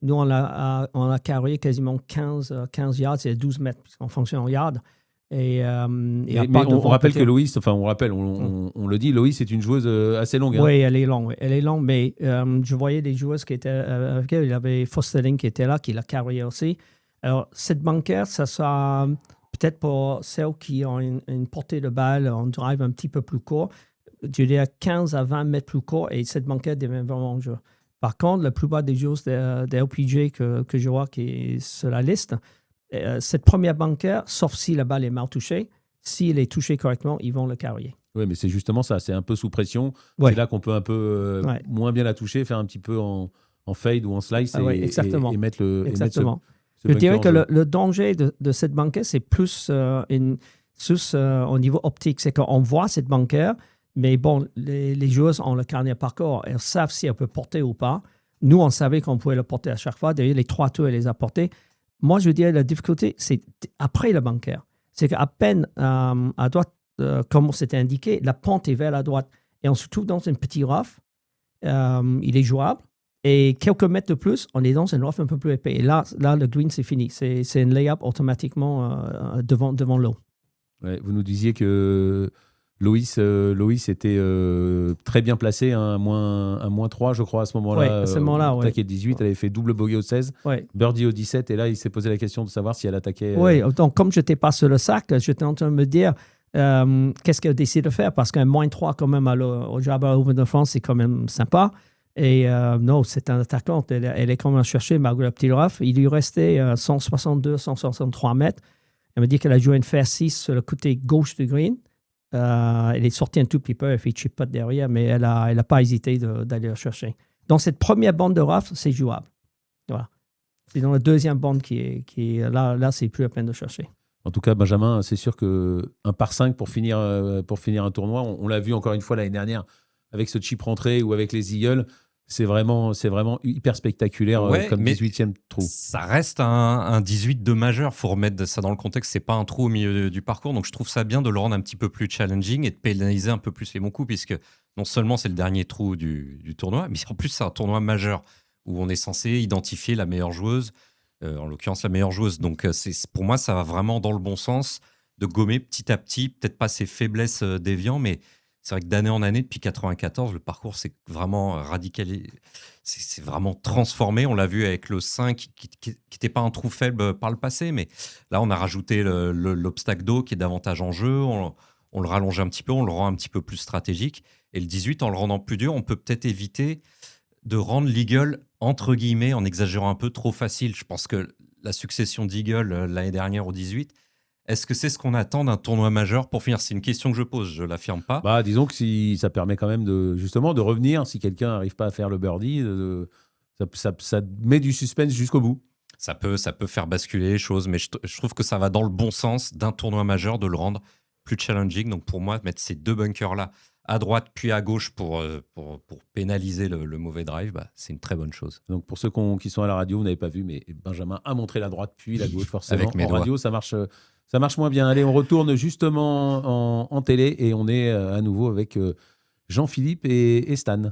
Nous, on a carré quasiment 15 yards, c'est 12 mètres, puisqu'on fonctionne en yards. Et, mais on rappelle que Loïs, on le dit, Loïs est une joueuse assez longue. Oui, elle est longue. Elle est longue, mais je voyais des joueuses qui étaient avec elle. Il y avait Fosterling qui était là, qui l'a carré aussi. Alors, cette bunker, ça sera peut-être pour celles qui ont une portée de balle, un drive un petit peu plus court, je dirais 15 à 20 mètres plus court, et cette bunker devient vraiment en jeu. Par contre, la plupart des joueurs de LPG que je vois qui est sur la liste, cette première bunker, sauf si la balle est mal touchée, s'il est touché correctement, ils vont le carrier. Oui, mais c'est justement ça. C'est un peu sous pression. Ouais. C'est là qu'on peut un peu Ouais. moins bien la toucher, faire un petit peu en fade ou en slice ouais, exactement. et mettre le. Exactement. Et mettre Je dirais bunker que en jeu. le danger de cette bunker, c'est plus au niveau optique. C'est qu'on voit cette bunker, mais bon, les joueuses ont le carnet par corps. Elles savent si elles peuvent porter ou pas. Nous, on savait qu'on pouvait le porter à chaque fois. D'ailleurs, les 3 tours, elle les a portés. Moi, je dirais la difficulté, c'est après le bunker. C'est qu'à peine à droite, comme c'était indiqué, la pente est vers la droite. Et on se trouve dans un petit rough. Il est jouable. Et quelques mètres de plus, on est dans un rough un peu plus épais. Et là le green, c'est fini. C'est un lay-up automatiquement devant l'eau. Ouais, vous nous disiez que Loïs était très bien placé, un moins 3, je crois, à ce moment-là. Ouais, à ce moment-là, au ouais. taquet 18, elle avait fait double bogey au 16, Ouais. birdie au 17, et là, il s'est posé la question de savoir si elle attaquait. Oui, donc comme je n'étais pas sur le sac, j'étais en train de me dire qu'est-ce qu'elle décide de faire, parce qu'un moins 3 quand même au Jabra Open de France, c'est quand même sympa. Et non, c'est un attaquante. Elle est quand même cherchée malgré le petit rough. Il lui restait 162, 163 mètres. Elle me dit qu'elle a joué une fair 6 sur le côté gauche du green. Elle est sortie un tout petit peu, elle fait chip putt derrière, mais elle a pas hésité d'aller le chercher. Dans cette première bande de rough, c'est jouable. Voilà. C'est dans la deuxième bande qui est là, c'est plus à peine de chercher. En tout cas, Benjamin, c'est sûr que un par 5 pour finir un tournoi, on l'a vu encore une fois l'année dernière avec ce chip rentré ou avec les Eagles. C'est vraiment hyper spectaculaire Ouais, comme mais 18e trou. Ça reste un 18 de majeur. Il faut remettre ça dans le contexte. C'est pas un trou au milieu du parcours. Donc je trouve ça bien de le rendre un petit peu plus challenging et de pénaliser un peu plus les bons coups, puisque non seulement c'est le dernier trou du tournoi, mais en plus c'est un tournoi majeur où on est censé identifier la meilleure joueuse, en l'occurrence la meilleure joueuse. Donc pour moi, ça va vraiment dans le bon sens de gommer petit à petit, peut-être pas ses faiblesses d'Evian, mais c'est vrai que d'année en année, depuis 94, le parcours s'est vraiment radicalisé, c'est vraiment transformé. On l'a vu avec le 5, qui n'était pas un trou faible par le passé, mais là, on a rajouté l'obstacle d'eau qui est davantage en jeu. On le rallonge un petit peu, on le rend un petit peu plus stratégique. Et le 18, en le rendant plus dur, on peut peut-être éviter de rendre l'eagle, entre guillemets, en exagérant un peu, trop facile. Je pense que la succession d'eagle l'année dernière au 18, est-ce que c'est ce qu'on attend d'un tournoi majeur pour finir? C'est une question que je pose, je ne l'affirme pas. Bah, disons que si ça permet quand même de revenir, si quelqu'un n'arrive pas à faire le birdie, ça met du suspense jusqu'au bout. Ça peut faire basculer les choses, mais je trouve que ça va dans le bon sens d'un tournoi majeur, de le rendre plus challenging. Donc pour moi, mettre ces 2 bunkers-là à droite puis à gauche pour pénaliser le mauvais drive, c'est une très bonne chose. Donc pour ceux qui sont à la radio, vous n'avez pas vu, mais Benjamin a montré la droite puis la gauche, forcément. Avec mes en doigts. radio, ça marche moins bien. Allez, on retourne justement en télé et on est à nouveau avec Jean-Philippe et Stan.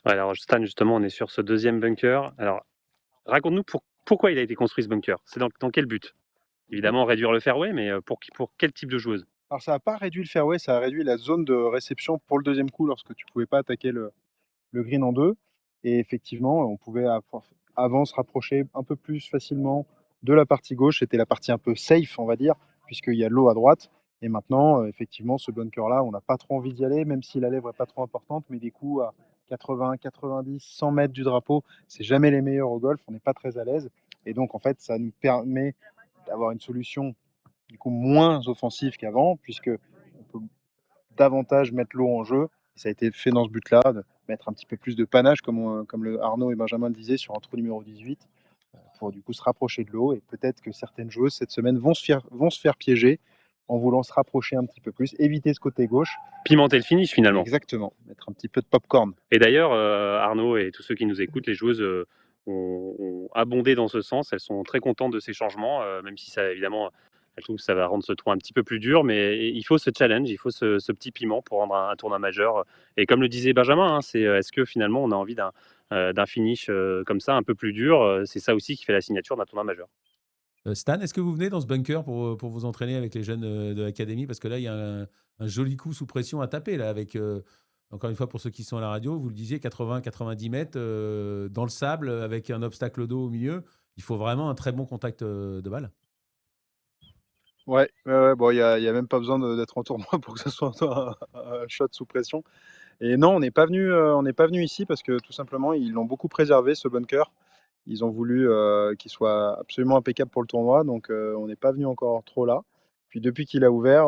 Ouais, alors Stan, justement, on est sur ce deuxième bunker. Alors, raconte-nous pourquoi il a été construit ce bunker. C'est dans quel but? Évidemment, réduire le fairway, mais pour quel type de joueuse? Alors ça n'a pas réduit le fairway, ça a réduit la zone de réception pour le deuxième coup lorsque tu pouvais pas attaquer le green en deux. Et effectivement, on pouvait avant se rapprocher un peu plus facilement de la partie gauche. C'était la partie un peu safe, on va dire, puisqu'il y a de l'eau à droite. Et maintenant, effectivement, ce bunker-là, on n'a pas trop envie d'y aller, même si la lèvre n'est pas trop importante, mais des coups à 80, 90, 100 mètres du drapeau, c'est jamais les meilleurs au golf, on n'est pas très à l'aise. Et donc, en fait, ça nous permet d'avoir une solution du coup moins offensive qu'avant, puisque on peut davantage mettre l'eau en jeu. Ça a été fait dans ce but-là, de mettre un petit peu plus de panache, comme le Arnaud et Benjamin le disaient, sur un trou numéro 18, pour du coup se rapprocher de l'eau. Et peut-être que certaines joueuses cette semaine vont se faire piéger en voulant se rapprocher un petit peu plus, éviter ce côté gauche. Pimenter le finish, finalement. Exactement, mettre un petit peu de popcorn. Et d'ailleurs, Arnaud et tous ceux qui nous écoutent, les joueuses ont abondé dans ce sens. Elles sont très contentes de ces changements, même si ça, évidemment, elles trouvent que ça va rendre ce tour un petit peu plus dur. Mais il faut ce challenge, il faut ce petit piment pour rendre un tournoi majeur. Et comme le disait Benjamin, hein, est-ce que finalement on a envie d'un finish comme ça, un peu plus dur? C'est ça aussi qui fait la signature d'un tournoi majeur. Stan, est-ce que vous venez dans ce bunker pour vous entraîner avec les jeunes de l'académie? Parce que là, il y a un joli coup sous pression à taper, là, avec, encore une fois, pour ceux qui sont à la radio, vous le disiez, 80-90 mètres dans le sable, avec un obstacle d'eau au milieu. Il faut vraiment un très bon contact de balle. Ouais, bon, y a même pas besoin d'être en tournoi pour que ce soit un shot sous pression. Et non, on n'est pas venu ici parce que tout simplement, ils l'ont beaucoup préservé, ce bunker. Ils ont voulu qu'il soit absolument impeccable pour le tournoi, donc on n'est pas venu encore trop là. Puis depuis qu'il a ouvert,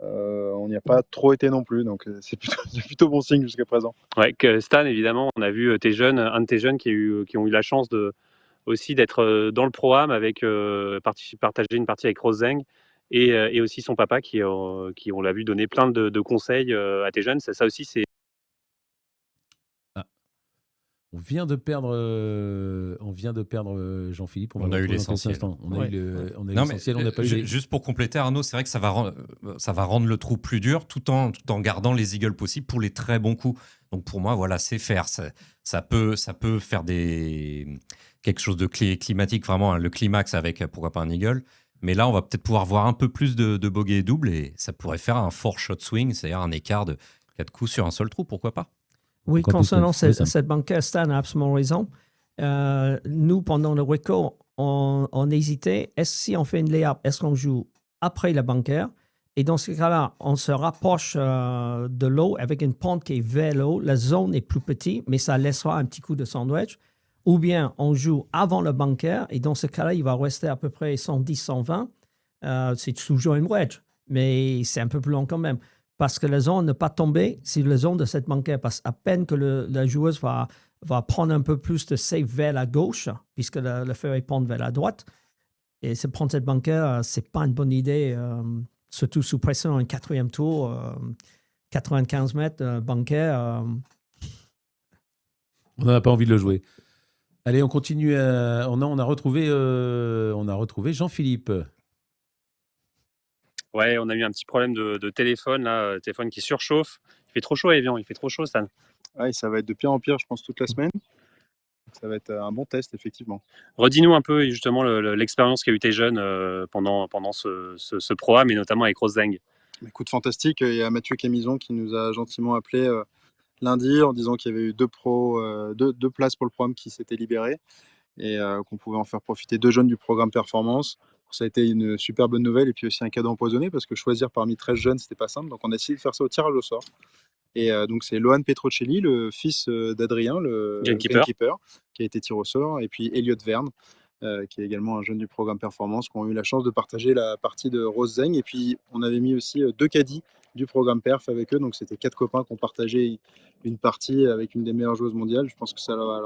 on n'y a pas trop été non plus, donc c'est plutôt, c'est plutôt bon signe jusqu'à présent. Ouais, que Stan, évidemment, on a vu un de tes jeunes qui ont eu la chance aussi d'être dans le programme avec partager une partie avec Rose Zeng et aussi son papa qui on l'a vu donner plein de conseils à tes jeunes. Ça aussi, c'est Ah, on vient de perdre Jean-Philippe. On va On le a eu retrouver dans quelques l'essentiel. instants. On a Ouais. eu Non, mais l'essentiel, on n'a pas eu les- juste pour compléter, Arnaud, c'est vrai que ça va rendre le trou plus dur tout en gardant les eagles possibles pour les très bons coups. Donc pour moi, voilà, c'est faire. Ça peut faire quelque chose de climatique, vraiment, hein, le climax avec, pourquoi pas un eagle. Mais là, on va peut-être pouvoir voir un peu plus de bogey et double et ça pourrait faire un fort shot swing, c'est-à-dire un écart de 4 coups sur un seul trou, pourquoi pas. Oui, Encore plus concernant simple, plus simple. cette banquette, Stan a absolument raison. Nous, pendant le record, on hésitait. Si on fait une layup, est-ce qu'on joue après la banquette? Et dans ce cas-là, on se rapproche de l'eau avec une pente qui est vers l'eau. La zone est plus petite, mais ça laissera un petit coup de sandwich. Ou bien on joue avant le banquette, et dans ce cas-là, il va rester à peu près 110, 120. C'est toujours une wedge, mais c'est un peu plus long quand même. Parce que la zone ne pas tomber, c'est la zone de cette banquette. Parce qu'à peine que la joueuse va prendre un peu plus de save vers la gauche, puisque le fairway pente vers la droite. Et se prendre cette banquette, c'est pas une bonne idée, surtout sous pression, un quatrième tour, 95 mètres, banquette. On n'a pas envie de le jouer. Allez, on continue. On a retrouvé Jean-Philippe. ouais, on a eu un petit problème de téléphone là, téléphone qui surchauffe. Il fait trop chaud à Evian, il fait trop chaud, Stan. Ouais, ça va être de pire en pire, je pense, toute la semaine. Ça va être un bon test, effectivement. Redis-nous un peu justement l'expérience qu'a eu tes jeunes pendant ce programme et notamment avec Rose Zeng. Écoute, fantastique. Il y a Mathieu Camison qui nous a gentiment appelé lundi en disant qu'il y avait eu deux places pour le programme qui s'étaient libérées et qu'on pouvait en faire profiter 2 jeunes du programme performance. Ça a été une super bonne nouvelle et puis aussi un cadeau empoisonné parce que choisir parmi 13 jeunes, c'était pas simple. Donc on a essayé de faire ça au tirage au sort. Et donc c'est Lohan Petrocelli, le fils d'Adrien, le Gamekeeper. gamekeeper, qui a été tiré au sort, et puis Elliot Verne, qui est également un jeune du programme performance, qui ont eu la chance de partager la partie de Rose Zeng. Et puis on avait mis aussi 2 caddies du programme perf avec eux, donc c'était 4 copains qui ont partagé une partie avec une des meilleures joueuses mondiales. Je pense que ça va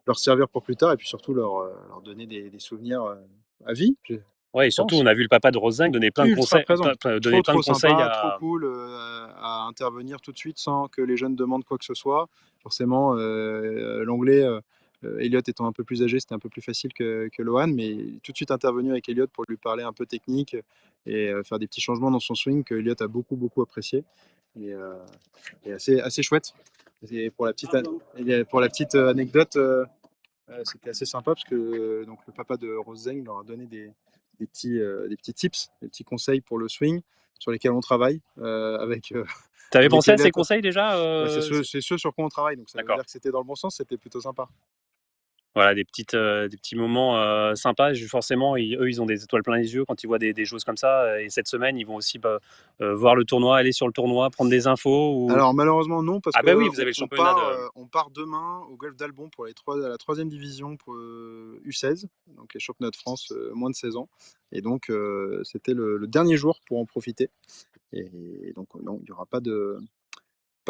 leur servir pour plus tard et puis surtout leur donner des souvenirs à vie. Ouais, et surtout, on a vu le papa de Rose Zeng donner plein de Ultra conseils, présent. donner plein de Trop conseils sympa, à. trop cool à intervenir tout de suite sans que les jeunes demandent quoi que ce soit. Forcément, l'anglais, Elliot étant un peu plus âgé, c'était un peu plus facile que Lohan, mais tout de suite intervenu avec Elliot pour lui parler un peu technique et faire des petits changements dans son swing que Elliot a beaucoup, beaucoup apprécié et assez chouette. Et pour la petite anecdote, c'était assez sympa parce que donc, le papa de Rose Zhang leur a donné des petits tips, des petits conseils pour le swing sur lesquels on travaille avec. T'avais avec pensé à les ces lettres. conseils déjà Ouais, c'est ceux sur quoi on travaille, donc ça veut D'accord. dire que c'était dans le bon sens, c'était plutôt sympa. Voilà, des petits moments sympas. Forcément, eux, ils ont des étoiles plein les yeux quand ils voient des choses comme ça. Et cette semaine, ils vont aussi voir le tournoi, aller sur le tournoi, prendre des infos. Ou... Alors malheureusement non, parce Ah que bah oui, vous avez le championnat on part demain au golf d'Albon pour la 3e division pour U16, donc les championnats de France moins de 16 ans. Et donc c'était le dernier jour pour en profiter. Et donc non, il n'y aura pas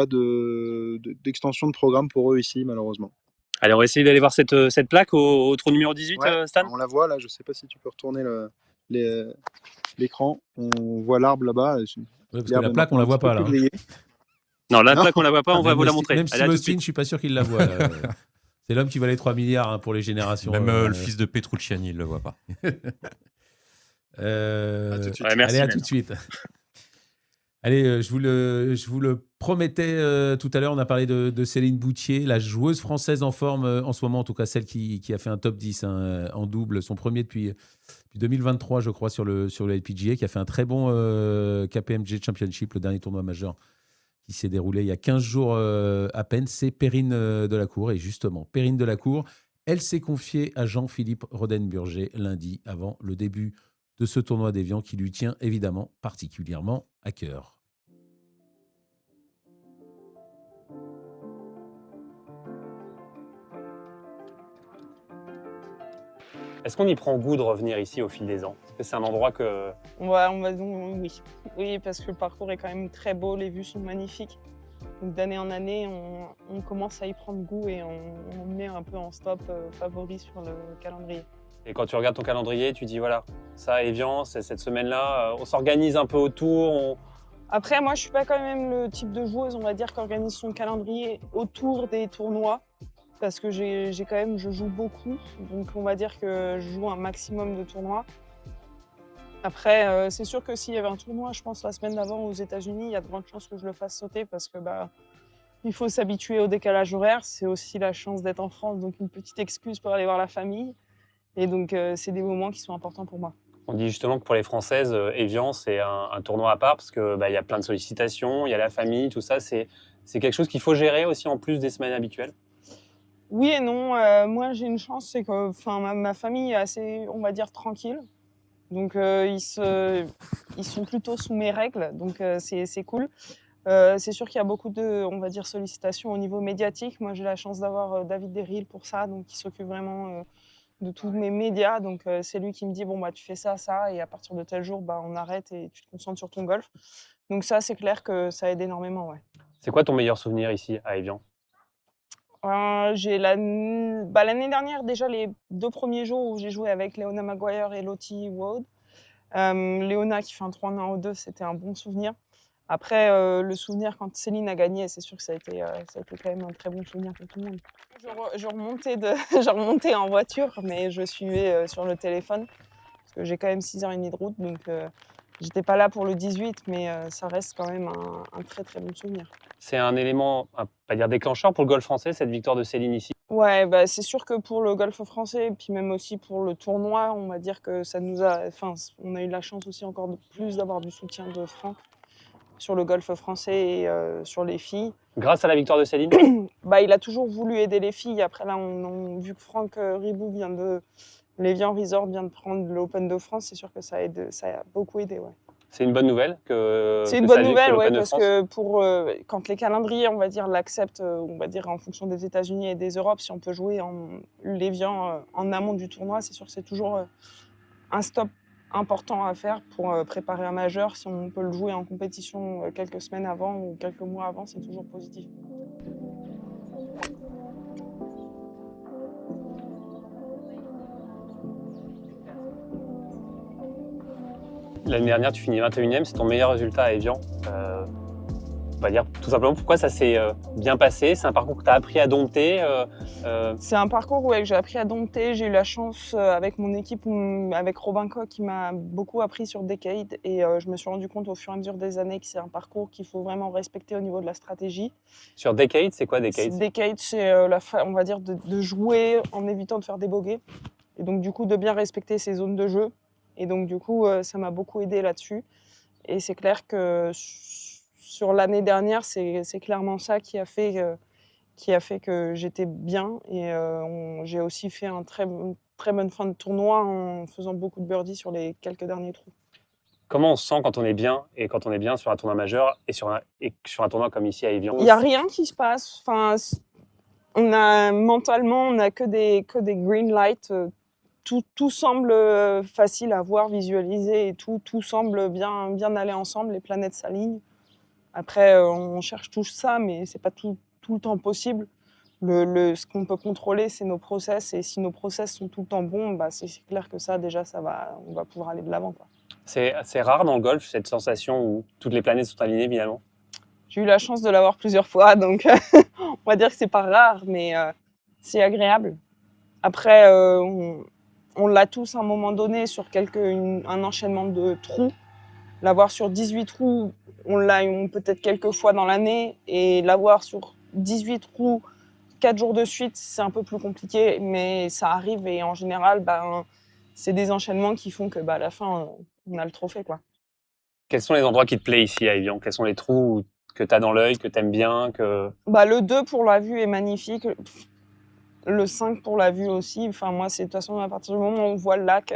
d'extension de programme pour eux ici, malheureusement. Allez, on va essayer d'aller voir cette plaque au trou numéro 18, Ouais, Stan. on la voit là, je sais pas si tu peux retourner l'écran. On voit l'arbre là-bas. Ouais, parce que la plaque, on la voit pas là. Non, la plaque, on la voit pas, on va vous la montrer. Même si Austin, je suis pas sûr qu'il la voit. C'est l'homme qui valait 3 milliards pour les générations. Même le fils de Petrucciani, il le voit pas. À tout de suite. Ouais, merci, allez, à tout de suite. Allez, je vous le promettais tout à l'heure, on a parlé de Céline Boutier, la joueuse française en forme en ce moment, en tout cas celle qui a fait un top 10 en double, son premier depuis 2023, je crois, sur le LPGA, qui a fait un très bon KPMG Championship, le dernier tournoi majeur qui s'est déroulé il y a 15 jours à peine. C'est Perrine Delacour. Et justement, Perrine Delacour, elle s'est confiée à Jean-Philippe Rodenburger lundi avant le début de ce tournoi d'Évian qui lui tient évidemment particulièrement à cœur. Est-ce qu'on y prend goût de revenir ici au fil des ans? Est-ce que c'est un endroit que... Ouais, on va dire oui. Oui, parce que le parcours est quand même très beau, les vues sont magnifiques. Donc d'année en année, on commence à y prendre goût et on met un peu en stop favori sur le calendrier. Et quand tu regardes ton calendrier, tu dis voilà, ça, Évian, c'est cette semaine-là, on s'organise un peu autour. Après, moi, je suis pas quand même le type de joueuse, on va dire, qui organise son calendrier autour des tournois. Parce que je joue beaucoup. Donc on va dire que je joue un maximum de tournois. Après, c'est sûr que s'il y avait un tournoi, je pense, la semaine d'avant aux États-Unis, il y a de grandes chances que je le fasse sauter parce que il faut s'habituer au décalage horaire. C'est aussi la chance d'être en France, donc une petite excuse pour aller voir la famille. Et donc, c'est des moments qui sont importants pour moi. On dit justement que pour les Françaises, Évian, c'est un tournoi à part parce que y a plein de sollicitations, il y a la famille, tout ça. C'est quelque chose qu'il faut gérer aussi en plus des semaines habituelles. Oui et non. Moi, j'ai une chance, c'est que ma famille est assez, on va dire, tranquille. Donc, ils sont plutôt sous mes règles, donc c'est cool. C'est sûr qu'il y a beaucoup de, on va dire, sollicitations au niveau médiatique. Moi, j'ai la chance d'avoir David Derril pour ça, donc il s'occupe vraiment de tous mes médias. Donc, c'est lui qui me dit, bon, tu fais ça, et à partir de tel jour, on arrête et tu te concentres sur ton golf. Donc ça, c'est clair que ça aide énormément, ouais. C'est quoi ton meilleur souvenir ici, à Évian? J'ai l'année dernière, déjà, les 2 premiers jours où j'ai joué avec Leona Maguire et Lottie Wood. Leona qui fait un 3 en O2, c'était un bon souvenir. Après, le souvenir quand Céline a gagné, c'est sûr que ça a été quand même un très bon souvenir pour tout le monde. Je remontais en voiture, mais je suivais sur le téléphone, parce que j'ai quand même 6h30 de route, donc j'étais pas là pour le 18, mais ça reste quand même un très très bon souvenir. C'est un élément, pas dire déclencheur pour le golf français, cette victoire de Céline ici? Ouais, c'est sûr que pour le golf français, et puis même aussi pour le tournoi, on va dire que ça nous a... on a eu la chance aussi encore de plus d'avoir du soutien de Franck sur le golf français et sur les filles. Grâce à la victoire de Céline? Il a toujours voulu aider les filles. Après, là, vu que Franck Ribou l'Évian Resort vient de prendre l'Open de France, c'est sûr que ça a beaucoup aidé, ouais. C'est une bonne nouvelle que c'est une bonne nouvelle, ouais, parce que quand les calendriers, on va dire, l'acceptent, on va dire en fonction des États-Unis et des Europes, si on peut jouer l'Évian en amont du tournoi, c'est sûr que c'est toujours un stop important à faire pour préparer un majeur. Si on peut le jouer en compétition quelques semaines avant ou quelques mois avant, c'est toujours positif. L'année dernière, tu finis 21e, c'est ton meilleur résultat à Évian. on va dire tout simplement pourquoi ça s'est bien passé. C'est un parcours que tu as appris à dompter. C'est un parcours que j'ai appris à dompter. J'ai eu la chance avec mon équipe, avec Robin Koch, qui m'a beaucoup appris sur Decade. Et je me suis rendu compte au fur et à mesure des années que c'est un parcours qu'il faut vraiment respecter au niveau de la stratégie. Sur Decade, c'est quoi Decade? Decade, c'est on va dire de jouer en évitant de faire des bogeys. Et donc du coup de bien respecter ses zones de jeu. Et donc du coup ça m'a beaucoup aidé là-dessus. Et c'est clair que sur l'année dernière, c'est clairement ça qui a fait que j'étais bien. Et j'ai aussi fait une très bonne fin de tournoi en faisant beaucoup de birdies sur les quelques derniers trous. Comment on se sent quand on est bien et quand on est bien sur un tournoi majeur et sur un tournoi comme ici à Evian? Il n'y a rien qui se passe. Enfin, mentalement, on n'a que des green lights. Tout semble facile à voir, visualiser et tout semble bien aller ensemble, les planètes s'alignent. Après, on cherche tout ça, mais c'est pas tout le temps possible. Ce qu'on peut contrôler, c'est nos process, et si nos process sont tout le temps bons, bah, c'est clair que ça, déjà, on va pouvoir aller de l'avant, quoi. C'est rare dans le golf, cette sensation où toutes les planètes sont alignées finalement? J'ai eu la chance de l'avoir plusieurs fois, donc on va dire que c'est pas rare, mais c'est agréable. Après, on l'a tous à un moment donné sur un enchaînement de trous. L'avoir sur 18 trous, on l'a peut-être quelques fois dans l'année, et l'avoir sur 18 trous 4 jours de suite, c'est un peu plus compliqué, mais ça arrive, et en général, c'est des enchaînements qui font que à la fin, on a le trophée, quoi. Quels sont les endroits qui te plaisent ici à Evian? Quels sont les trous que tu as dans l'œil, que tu aimes bien Le 2 pour la vue est magnifique. Le 5 pour la vue aussi. Enfin, moi, c'est de toute façon, à partir du moment où on voit le lac,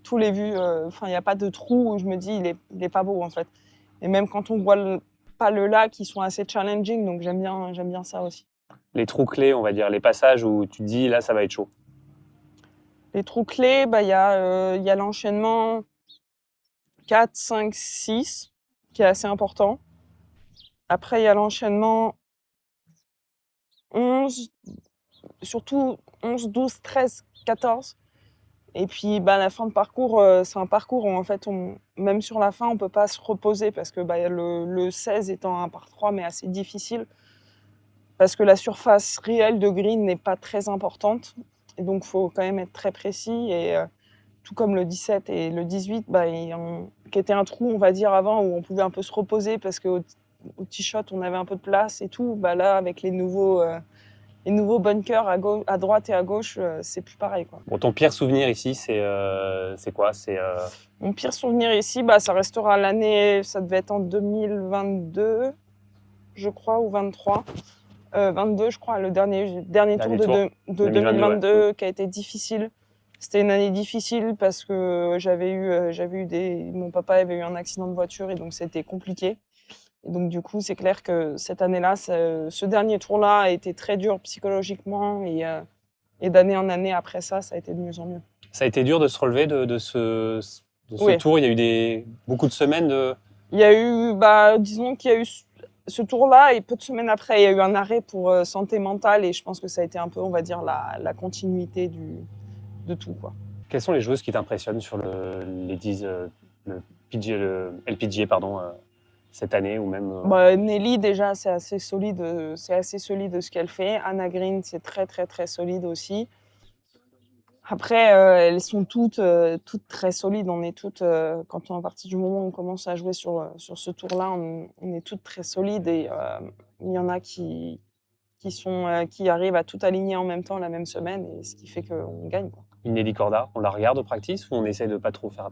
tous les vues, il n'y a pas de trou où je me dis il est pas beau, en fait. Et même quand on voit pas le lac, ils sont assez challenging, donc j'aime bien ça aussi. Les trous clés, on va dire, les passages où tu te dis là, ça va être chaud. Les trous clés, il y a l'enchaînement 4, 5, 6 qui est assez important. Après, il y a l'enchaînement 11, surtout 11, 12, 13, 14. Et puis la fin de parcours, c'est un parcours où en fait, même sur la fin, on ne peut pas se reposer parce que le 16 étant un par 3, mais assez difficile. Parce que la surface réelle de green n'est pas très importante. Et donc, il faut quand même être très précis. Et tout comme le 17 et le 18, qui était un trou, on va dire, avant, où on pouvait un peu se reposer parce qu'au tee shot, on avait un peu de place et tout. Là, avec les nouveaux bunkers à droite et à gauche, c'est plus pareil, quoi. Bon, ton pire souvenir ici, c'est quoi? Mon pire souvenir ici, ça restera l'année, ça devait être en 2022, je crois, ou 23. 22, je crois, le dernier tour de 2022 ouais. Qui a été difficile. C'était une année difficile parce que mon papa avait eu un accident de voiture et donc c'était compliqué. Et donc du coup, c'est clair que cette année-là, ce dernier tour-là a été très dur psychologiquement et d'année en année après ça, ça a été de mieux en mieux. Ça a été dur de se relever de ce oui. Tour. Il y a eu beaucoup de semaines de... Il y a eu, disons qu'il y a eu ce tour-là et peu de semaines après, il y a eu un arrêt pour santé mentale et je pense que ça a été un peu, on va dire, la continuité de tout, quoi. Quelles sont les joueuses qui t'impressionnent sur le LPGA, pardon, cette année ou même Nelly, déjà, c'est assez solide ce qu'elle fait. Anna Green, c'est très, très, très solide aussi. Après, elles sont toutes très solides. On est toutes, quand à partir du moment où on commence à jouer sur ce tour-là, on est toutes très solides et il y en a qui arrivent à tout aligner en même temps la même semaine, et ce qui fait qu'on gagne, quoi. Une Nelly Korda, on la regarde au practice ou on essaie de pas trop faire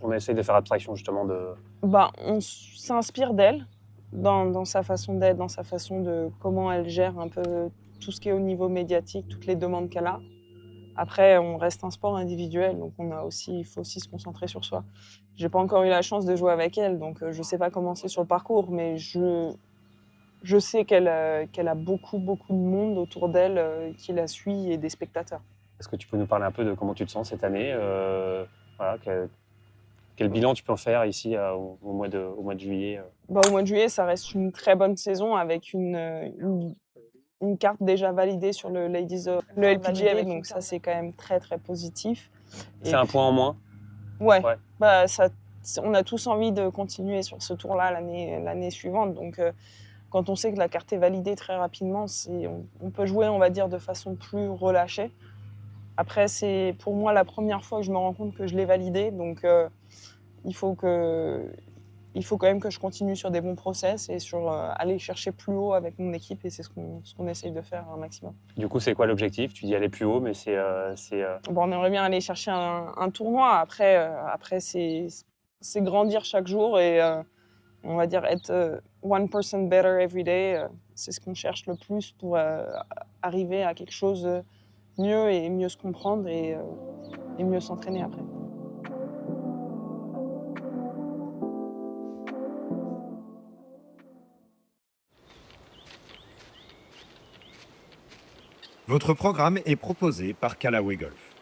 on essaie de faire abstraction justement de... On s'inspire d'elle dans sa façon d'être, dans sa façon de comment elle gère un peu tout ce qui est au niveau médiatique, toutes les demandes qu'elle a. Après, on reste un sport individuel, donc il faut aussi se concentrer sur soi. J'ai pas encore eu la chance de jouer avec elle, donc je sais pas comment c'est sur le parcours, mais je sais qu'elle a beaucoup, beaucoup de monde autour d'elle qui la suit et des spectateurs. Est-ce que tu peux nous parler un peu de comment tu te sens cette année? Voilà, quel bilan tu peux en faire ici au mois de juillet? Au mois de juillet, ça reste une très bonne saison avec une carte déjà validée sur le Ladies le LPGA, donc ça c'est quand même très très positif. C'est un point en moins? Ouais. on a tous envie de continuer sur ce tour-là l'année suivante. Donc, quand on sait que la carte est validée très rapidement, on peut jouer, on va dire, de façon plus relâchée. Après, c'est pour moi la première fois que je me rends compte que je l'ai validée. Donc, il faut quand même que je continue sur des bons process et sur aller chercher plus haut avec mon équipe. Et c'est ce qu'on essaye de faire un maximum. Du coup, c'est quoi l'objectif? Tu dis aller plus haut, mais Bon, on aimerait bien aller chercher un tournoi. Après c'est grandir chaque jour et on va dire être 1% better every day. C'est ce qu'on cherche le plus pour arriver à quelque chose de mieux et mieux se comprendre et mieux s'entraîner après. Votre programme est proposé par Callaway Golf.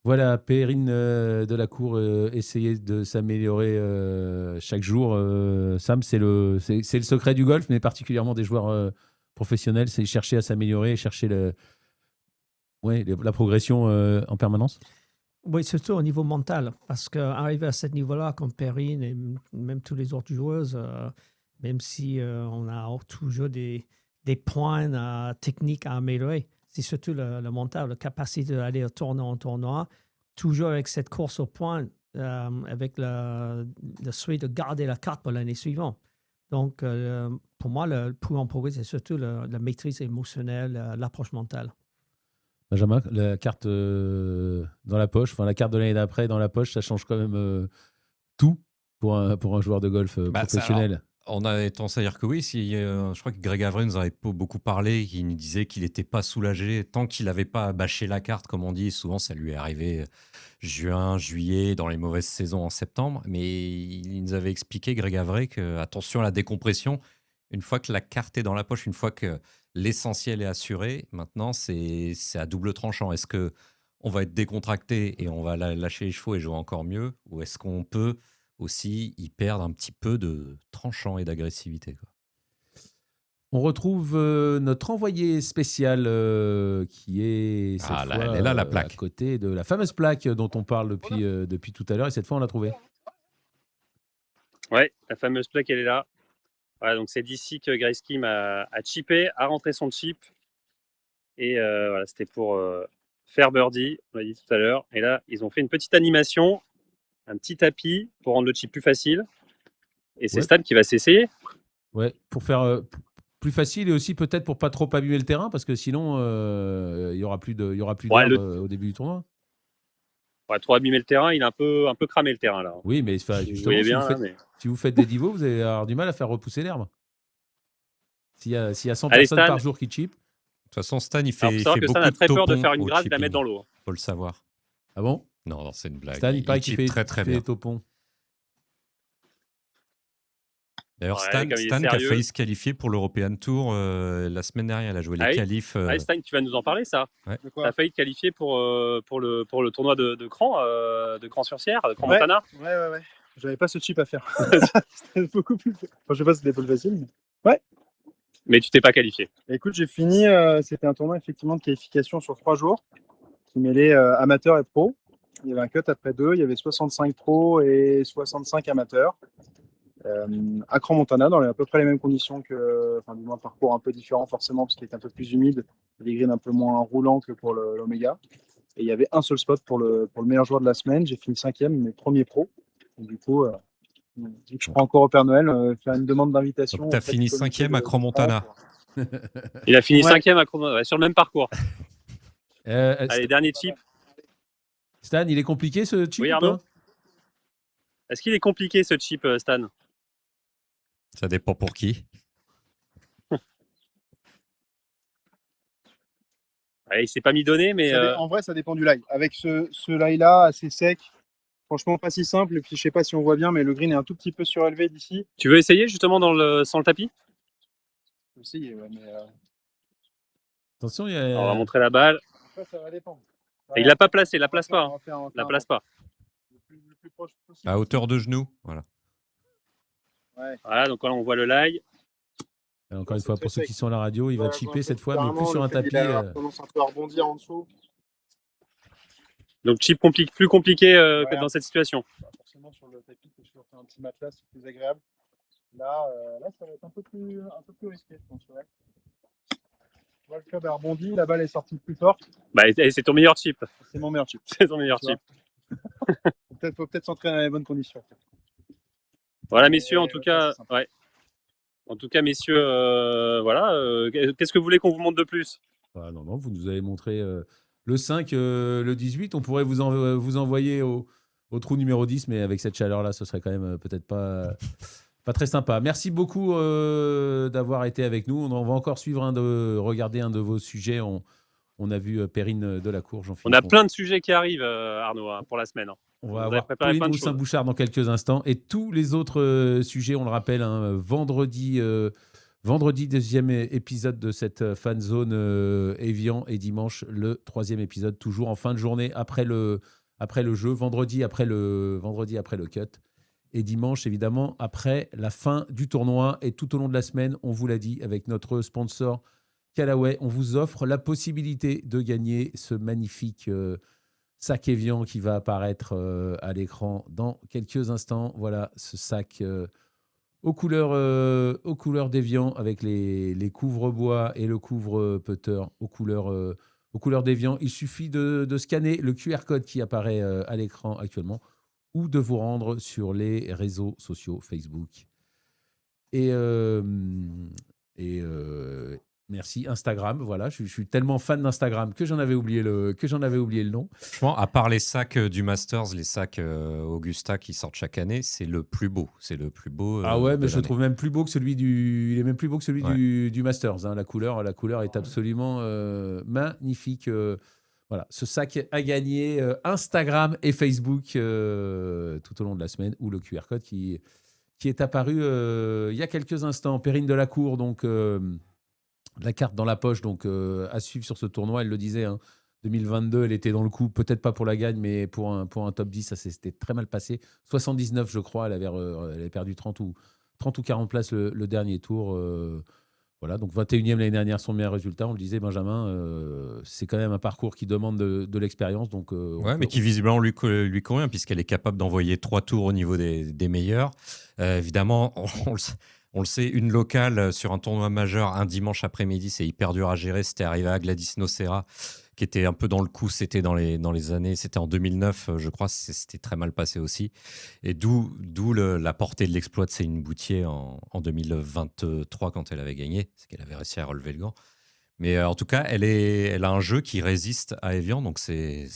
Voilà, Perrine Delacour essayer de s'améliorer chaque jour. Sam, c'est le secret du golf, mais particulièrement des joueurs professionnels, c'est chercher à s'améliorer, chercher la progression en permanence. Oui, surtout au niveau mental, parce qu'arriver à ce niveau-là, comme Perrine et même tous les autres joueuses, même si on a toujours des points techniques à améliorer, c'est surtout le mental, la capacité d'aller de tournoi en tournoi, toujours avec cette course au point, avec le souhait de garder la carte pour l'année suivante. Donc, pour moi, le plus grand progrès, c'est surtout la maîtrise émotionnelle, l'approche mentale. Benjamin, la carte dans la poche, enfin la carte de l'année d'après dans la poche, ça change quand même tout pour un joueur de golf professionnel. On a tendance à dire que oui. Je crois que Greg Avray nous en avait beaucoup parlé. Il nous disait qu'il n'était pas soulagé tant qu'il n'avait pas bâché la carte, comme on dit. Souvent, ça lui est arrivé juin, juillet, dans les mauvaises saisons en septembre. Mais il nous avait expliqué, Greg Avray, que attention à la décompression. Une fois que la carte est dans la poche, une fois que l'essentiel est assuré, maintenant, c'est à double tranchant. Est-ce qu'on va être décontracté et on va lâcher les chevaux et jouer encore mieux? Ou est-ce qu'on peut aussi y perdre un petit peu de tranchant et d'agressivité, quoi? On retrouve notre envoyé spécial qui est cette fois, elle est là, la plaque. à côté de la fameuse plaque dont on parle depuis tout à l'heure. Et cette fois, on l'a trouvée. Ouais, la fameuse plaque, elle est là. Voilà, donc c'est d'ici que Grace Kim a chippé, a rentré son chip. Et voilà, c'était pour faire birdie, on l'a dit tout à l'heure. Et là, ils ont fait une petite animation, un petit tapis pour rendre le chip plus facile. Et c'est Stan qui va s'essayer. Ouais, pour faire plus facile et aussi peut-être pour pas trop abîmer le terrain parce que sinon il y aura plus d'herbe au début du tournoi. Ouais, trop abîmer le terrain, il a un peu cramé le terrain là. Oui, mais justement, si vous faites des divots, vous allez avoir du mal à faire repousser l'herbe. S'il y a 100 personnes Stan, par jour qui chip. De toute façon, Stan, il faut fait savoir que beaucoup Stan a très de peur de topons faire une au grave et de la chipping. mettre dans l'eau. Faut le savoir. Ah bon? Non, c'est une blague. Stan, il paraît qu'il fait très bien. des topons. D'ailleurs, Ouais, Stan comme il est qui a sérieux. failli se qualifier pour l'European Tour la semaine dernière. Il a joué les qualifs. Stan, tu vas nous en parler, ça. Ouais. Tu as failli te qualifier pour le tournoi de Cran-sur-Sierre, de Cran-Montana. Ouais. J'avais pas ce chip à faire. C'était beaucoup plus. Enfin, je sais pas si c'était plus facile, mais. Ouais. Mais tu t'es pas qualifié. Écoute, j'ai fini. C'était un tournoi effectivement de qualification sur 3 jours qui mêlait amateurs et pros. Il y avait un cut après 2. Il y avait 65 pros et 65 amateurs. À Cran-Montana, dans à peu près les mêmes conditions que, enfin, du moins parcours un peu différent forcément parce qu'il était un peu plus humide, des greens un peu moins roulants que pour l'Omega. Et il y avait un seul spot pour le meilleur joueur de la semaine. J'ai fini 5e, mes premiers pros. Et du coup, je prends encore au Père Noël faire une demande d'invitation. Tu as fini 5e à Cran-Montana. Il a fini 5e à Cran-Montana, sur le même parcours. Allez, dernier chip. Stan, il est compliqué ce chip? Oui, Arnaud. Est-ce qu'il est compliqué ce chip, Stan? Ça dépend pour qui. Il s'est pas mis donné, mais. En vrai, ça dépend du lie. Avec ce lie-là, assez sec, franchement pas si simple. Et puis, je sais pas si on voit bien, mais le green est un tout petit peu surélevé d'ici. Tu veux essayer justement sans le tapis? Je vais essayer, ouais, mais. Attention, On va montrer la balle. Après, ça va dépendre. Il l'a pas placé, la place pas. La place pas. Le plus proche possible. À hauteur de genou, voilà. Ouais. Voilà, donc là on voit le lie. Encore une fois, pour ceux qui sont à la radio, il va chipper cette fois, mais plus Carrément, sur un le fait tapis. qu'il a tendance un peu à rebondir en dessous. Donc chip plus compliqué que dans cette situation. Forcément, directement sur le tapis que sur un petit matelas, c'est plus agréable. Là, ça va être un peu plus risqué, je pense. Ouais. Tu vois, le club a rebondi, la balle est sortie plus forte. Bah, et c'est ton meilleur chip. C'est mon meilleur chip. C'est ton meilleur Tu vois. chip. Faut peut-être s'entraîner dans les bonnes conditions. Voilà, Mais, messieurs, en tout ouais, cas, c'est sympa. ouais. En tout cas, messieurs, voilà. Qu'est-ce que vous voulez qu'on vous montre de plus? Ah, non, vous nous avez montré le 5, le 18. On pourrait vous envoyer au trou numéro 10, mais avec cette chaleur-là, ce serait quand même peut-être pas très sympa. Merci beaucoup d'avoir été avec nous. On va encore suivre regarder un de vos sujets. On a vu Perrine Delacour, On Jean-Philippe. a plein de sujets qui arrivent, Arnaud, hein, pour la semaine. On Vous va avez avoir préparé Pauline plein de choses. Roussin-Bouchard dans quelques instants. Et tous les autres sujets, on le rappelle, hein, vendredi, deuxième épisode de cette fan zone Evian, et dimanche, le troisième épisode, toujours en fin de journée après le jeu. Vendredi après le cut. Et dimanche, évidemment, après la fin du tournoi. Et tout au long de la semaine, on vous l'a dit, avec notre sponsor Callaway, on vous offre la possibilité de gagner ce magnifique sac Evian qui va apparaître à l'écran dans quelques instants. Voilà, ce sac aux couleurs d'Evian, avec les couvre-bois et le couvre-putter aux couleurs d'Evian. Il suffit de scanner le QR code qui apparaît à l'écran actuellement, ou de vous rendre sur les réseaux sociaux Facebook. Et merci Instagram. Voilà, je suis tellement fan d'Instagram que j'en avais oublié le nom. Franchement, à part les sacs du Masters, les sacs Augusta qui sortent chaque année, c'est le plus beau. C'est le plus beau. Ah ouais, de mais je le l'année. trouve même plus beau que celui du. Il est même plus beau que celui Ouais. du Masters, hein. La couleur est absolument magnifique. Voilà, ce sac a gagné Instagram et Facebook tout au long de la semaine, ou le QR code qui est apparu il y a quelques instants. Perrine Delacour, donc la carte dans la poche, donc à suivre sur ce tournoi. Elle le disait, hein, 2022, elle était dans le coup, peut-être pas pour la gagne, mais pour un top 10, ça s'était très mal passé. 79, je crois, elle avait perdu 30 ou 40 places le dernier tour. Voilà, donc 21e l'année dernière, son meilleur résultat. On le disait, Benjamin, c'est quand même un parcours qui demande de l'expérience. Donc, Ouais, mais qui visiblement lui convient, puisqu'elle est capable d'envoyer 3 tours au niveau des meilleurs. Évidemment, on le sait, une locale sur un tournoi majeur un dimanche après-midi, c'est hyper dur à gérer. C'était arrivé à Gladys Nocera, qui était un peu dans le coup. C'était dans les années, c'était en 2009, je crois. C'était très mal passé aussi. Et d'où la portée de l'exploit de Céline Boutier en 2023, quand elle avait gagné, c'est qu'elle avait réussi à relever le gant. Mais en tout cas, elle a un jeu qui résiste à Evian, donc c'est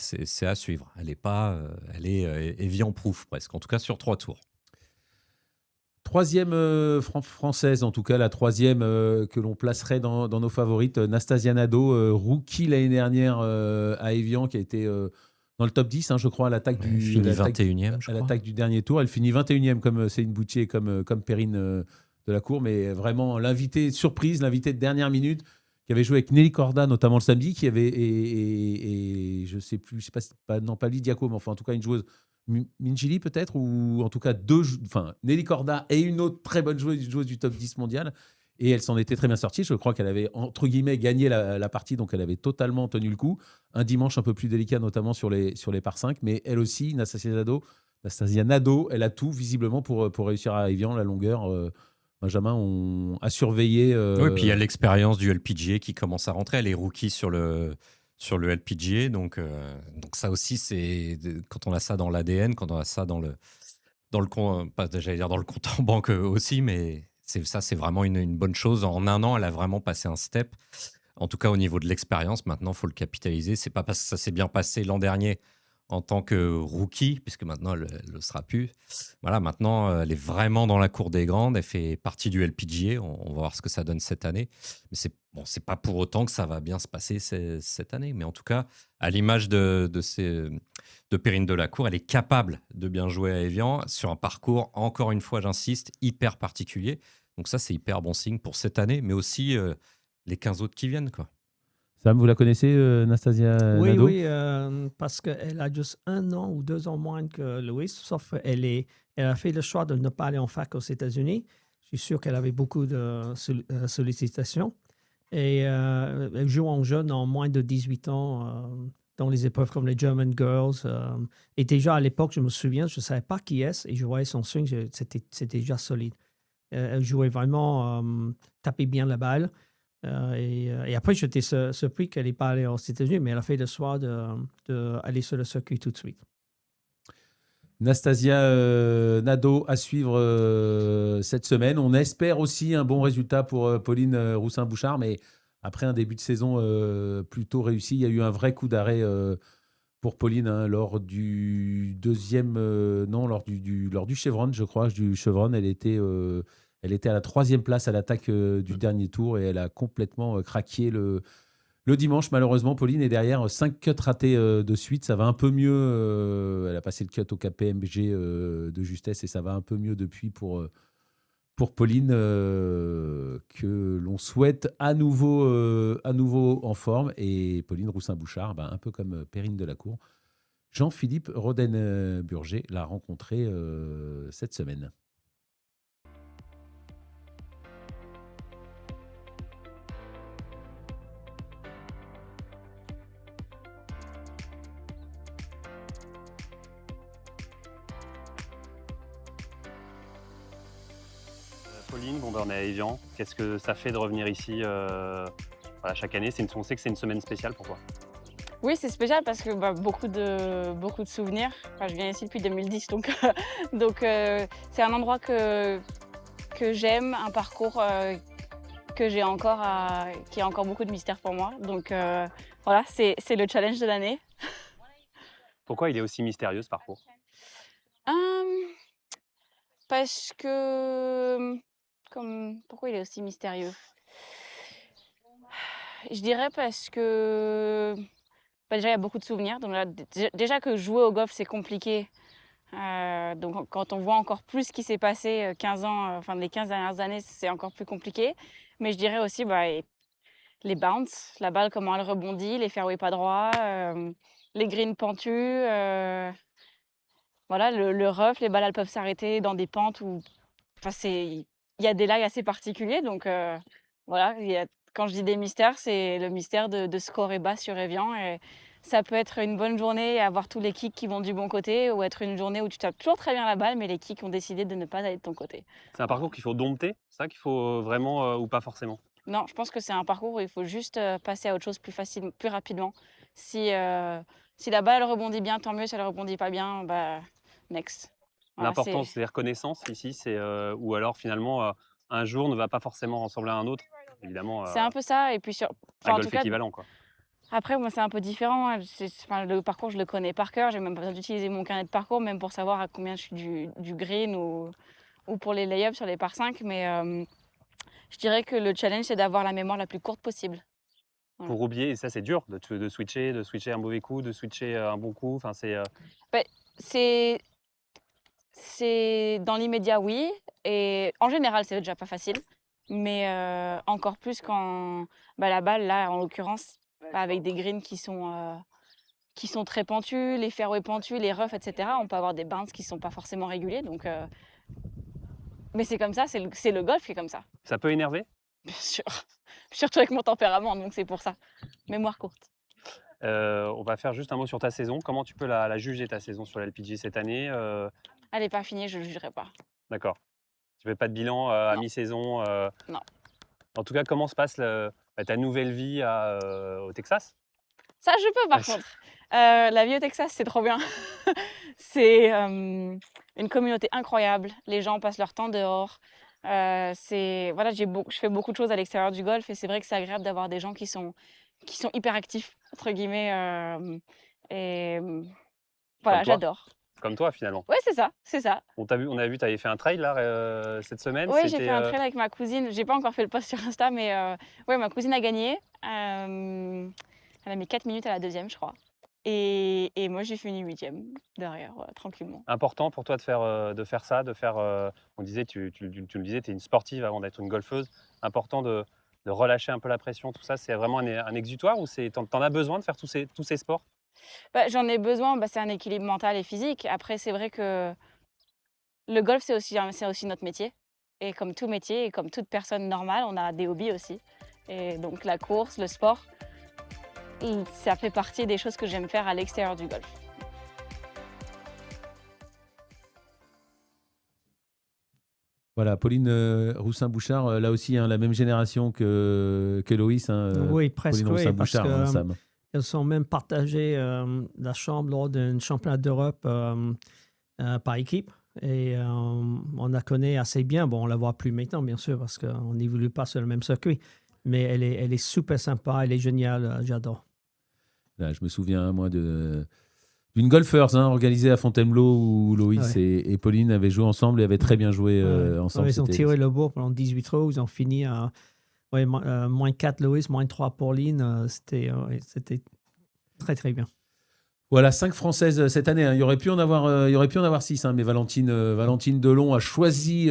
à suivre. Elle est Evian-proof presque, en tout cas sur 3 tours. troisième française, en tout cas la troisième que l'on placerait dans nos favorites, Nastasia Nadeau, rookie l'année dernière à Evian, qui a été dans le top 10, hein, je crois, à l'attaque Elle finit 21e, je à crois. l'attaque du dernier tour. Elle finit 21e comme Céline Boutier, comme Perrine Delacour, mais vraiment l'invité surprise, l'invité de dernière minute, qui avait joué avec Nelly Corda, notamment le samedi, qui avait, et je sais plus, je sais pas, non pas Lydiaco, mais enfin en tout cas une joueuse, Minjili peut-être, ou en tout cas Nelly Corda et une autre très bonne joueuse du top 10 mondial. Et elle s'en était très bien sortie. Je crois qu'elle avait, entre guillemets, gagné la partie, donc elle avait totalement tenu le coup. Un dimanche un peu plus délicat, notamment sur les par 5. Mais elle aussi, Nastasia Nadeau, elle a tout visiblement pour réussir à Evian, la longueur. Benjamin, à surveiller. Oui, puis il y a l'expérience du LPGA qui commence à rentrer. Elle est rookie sur le LPGA. Donc ça aussi, quand on a ça dans l'ADN, quand on a ça dans le compte, j'allais dire dans le compte en banque aussi, mais c'est vraiment une bonne chose. En un an, elle a vraiment passé un step. En tout cas, au niveau de l'expérience, maintenant, il faut le capitaliser. C'est pas parce que ça s'est bien passé l'an dernier en tant que rookie, puisque maintenant, elle ne le sera plus. Voilà, maintenant, elle est vraiment dans la cour des grandes. Elle fait partie du LPGA. On va voir ce que ça donne cette année. Mais c'est pas pour autant que ça va bien se passer cette année. Mais en tout cas, à l'image de Perrine Delacour, elle est capable de bien jouer à Evian sur un parcours, encore une fois, j'insiste, hyper particulier. Donc ça, c'est hyper bon signe pour cette année, mais aussi les 15 autres qui viennent, quoi. Sam, vous la connaissez, Nastasia Nadeau? Oui, parce qu'elle a juste 1 an ou 2 ans moins que Louis, sauf elle a fait le choix de ne pas aller en fac aux États-Unis. Je suis sûr qu'elle avait beaucoup de sollicitations. Et elle joue en jeune, en moins de 18 ans, dans les épreuves comme les German Girls. Et déjà à l'époque, je me souviens, je ne savais pas qui est et je voyais son swing, c'était déjà solide. Elle jouait vraiment, tapait bien la balle. Et après, j'étais surpris qu'elle n'ait pas allé aux États-Unis, mais elle a fait le choix d'aller sur le circuit tout de suite. Nastasia Nadeau à suivre cette semaine. On espère aussi un bon résultat pour Pauline Roussin-Bouchard, mais après un début de saison plutôt réussi, il y a eu un vrai coup d'arrêt pour Pauline lors du deuxième, lors du Chevron, je crois. Du Chevron, elle était à la 3e place à l'attaque du dernier tour et elle a complètement craqué le dimanche, malheureusement. Pauline est derrière 5 cuts ratés de suite. Ça va un peu mieux. Elle a passé le cut au KPMG de justesse et ça va un peu mieux depuis pour Pauline, que l'on souhaite à nouveau en forme. Et Pauline Roussin-Bouchard, un peu comme Perrine Delacour, Jean-Philippe Roden-Burger l'a rencontré cette semaine. Pauline, on est à Évian. Qu'est-ce que ça fait de revenir ici voilà, chaque année? On sait que c'est une semaine spéciale, pourquoi? Oui, c'est spécial parce que beaucoup de souvenirs. Enfin, je viens ici depuis 2010, donc, c'est un endroit que j'aime, un parcours que j'ai encore, qui a encore beaucoup de mystère pour moi. Donc voilà, c'est le challenge de l'année. Pourquoi il est aussi mystérieux ce parcours? Parce que... pourquoi il est aussi mystérieux? Je dirais parce que... déjà, il y a beaucoup de souvenirs. Donc là, déjà que jouer au golf, c'est compliqué. Donc quand on voit encore plus ce qui s'est passé 15 ans, enfin les 15 dernières années, c'est encore plus compliqué. Mais je dirais aussi les bounces, la balle, comment elle rebondit, les fairways pas droits, les greens pentus. Voilà, le rough, les balles elles peuvent s'arrêter dans des pentes où il y a des lags assez particuliers. Donc voilà, quand je dis des mystères, c'est le mystère de scorer bas sur Évian. Et ça peut être une bonne journée et avoir tous les kicks qui vont du bon côté, ou être une journée où tu tapes toujours très bien la balle, mais les kicks ont décidé de ne pas aller de ton côté. C'est un parcours qu'il faut dompter, c'est ça qu'il faut vraiment ou pas forcément? Non, je pense que c'est un parcours où il faut juste passer à autre chose plus rapidement. Si la balle elle rebondit bien, tant mieux. Si elle rebondit pas bien, next. Voilà, L'important, c'est les reconnaissances ici, ou alors finalement, un jour ne va pas forcément ressembler à un autre. Évidemment, c'est un peu ça. Et puis un en golf tout cas, équivalent, quoi. après, moi, c'est un peu différent. Le parcours, je le connais par cœur. J'ai même pas besoin d'utiliser mon carnet de parcours, même pour savoir à combien je suis du green ou pour les lay-ups sur les par 5. Mais je dirais que le challenge, c'est d'avoir la mémoire la plus courte possible. Voilà. Pour oublier, et ça c'est dur, de switcher un mauvais coup, de switcher un bon coup. Enfin, C'est dans l'immédiat, oui. Et en général, c'est déjà pas facile. Mais encore plus quand la balle, là, en l'occurrence, avec des greens qui sont très pentus, les fairways pentus, les roughs, etc. On peut avoir des bounces qui sont pas forcément réguliers. Donc, mais c'est comme ça, c'est le golf qui est comme ça. Ça peut énerver? Bien sûr. Surtout avec mon tempérament, donc c'est pour ça. Mémoire courte. On va faire juste un mot sur ta saison. Comment tu peux la juger, ta saison sur l'LPGA cette année? Elle n'est pas finie, je ne jugerai pas. D'accord. Tu fais pas de bilan à Non. mi-saison? Non. En tout cas, comment se passe ta nouvelle vie au Texas? Ça, je peux par contre. La vie au Texas, c'est trop bien. C'est une communauté incroyable. Les gens passent leur temps dehors. Voilà, je fais beaucoup de choses à l'extérieur du golf et c'est vrai que c'est agréable d'avoir des gens qui sont hyper actifs, entre guillemets. Voilà, toi. j'adore. Comme toi, finalement. Ouais, c'est ça. On a vu, tu avais fait un trail là cette semaine. Oui, j'ai fait un trail avec ma cousine. J'ai pas encore fait le post sur Insta, mais ouais, ma cousine a gagné. Elle a mis 4 minutes à la deuxième, je crois. Et moi, j'ai fini 8e derrière, tranquillement. Important pour toi de faire ça, on disait, tu le disais, tu es une sportive avant d'être une golfeuse. Important de relâcher un peu la pression, tout ça. C'est vraiment un exutoire ou t'en as besoin de faire tous ces sports? J'en ai besoin, c'est un équilibre mental et physique. Après, c'est vrai que le golf, c'est aussi notre métier. Et comme tout métier et comme toute personne normale, on a des hobbies aussi. Et donc la course, le sport, ça fait partie des choses que j'aime faire à l'extérieur du golf. Voilà, Pauline Roussin-Bouchard, là aussi, hein, la même génération que Loïs. Oui, presque, Pauline oui, parce Roussin-Bouchard, que Sam. elles sont même partagées la chambre lors d'un championnat d'Europe par équipe. Et on la connaît assez bien. Bon, on ne la voit plus maintenant, bien sûr, parce qu'on n'évolue pas sur le même circuit. Mais elle est super sympa, elle est géniale, j'adore. Là, je me souviens, moi, d'une Golfers organisée à Fontainebleau où Loïs et Pauline avaient joué ensemble et avaient très bien joué ensemble. Ils ont tiré le bourg pendant 18 trous. Ils ont fini à moins 4 Loïs, moins 3 Pauline. C'était très, très bien. Voilà, 5 Françaises cette année. Hein. Il y aurait pu en avoir 6, hein, mais Valentine Delon a choisi,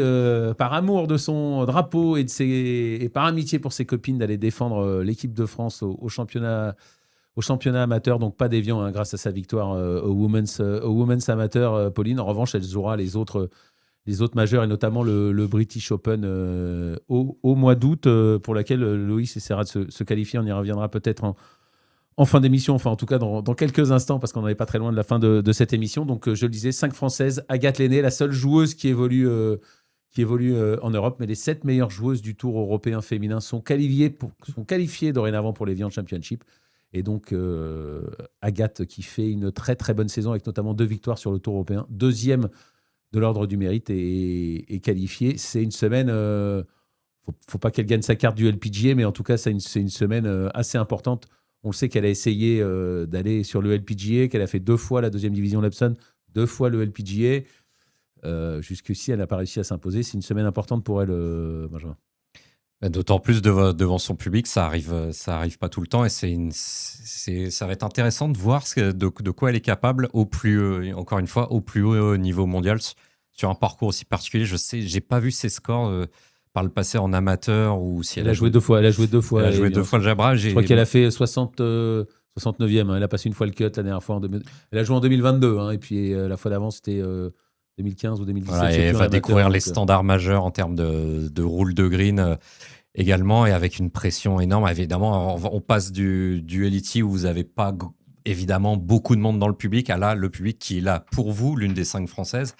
par amour de son drapeau et par amitié pour ses copines, d'aller défendre l'équipe de France au championnat amateur. Donc pas d'Évian, hein, grâce à sa victoire au Women's Amateur, Pauline. En revanche, elle jouera les autres majeurs, et notamment le British Open au mois d'août, pour laquelle Loïs essaiera de se qualifier. On y reviendra peut-être en fin d'émission, enfin en tout cas dans quelques instants, parce qu'on n'en est pas très loin de la fin de cette émission. Donc je le disais, 5 Françaises. Agathe Lenné, la seule joueuse qui évolue en Europe, mais les 7 meilleures joueuses du Tour européen féminin sont qualifiées dorénavant pour l'Évian Championship. Et donc Agathe, qui fait une très très bonne saison avec notamment 2 victoires sur le Tour européen, 2e de l'ordre du mérite, et qualifiée. C'est une semaine... faut pas qu'elle gagne sa carte du LPGA, mais en tout cas c'est une semaine assez importante. On le sait qu'elle a essayé d'aller sur le LPGA, qu'elle a fait 2 fois la 2e division Lepson, 2 fois le LPGA. Jusqu'ici, elle n'a pas réussi à s'imposer. C'est une semaine importante pour elle, Benjamin. D'autant plus devant son public, ça arrive pas tout le temps, et ça va être intéressant de voir de quoi elle est capable encore une fois, au plus haut niveau mondial, sur un parcours aussi particulier. J'ai pas vu ses scores par le passé en amateur, ou si elle a joué 2 fois. Elle a joué 2 fois. Elle a joué 2 fois le Jabra. Je crois qu'elle a fait 69e. Hein. Elle a passé une fois le cut la dernière fois. Elle a joué en 2022, hein, et puis la fois d'avant, c'était 2015 ou 2017. Voilà, et elle va découvrir les standards majeurs en termes de roule de green également, et avec une pression énorme. Évidemment, on passe du LET où vous n'avez pas évidemment beaucoup de monde dans le public, à là, le public qui est là pour vous, l'une des 5 Françaises.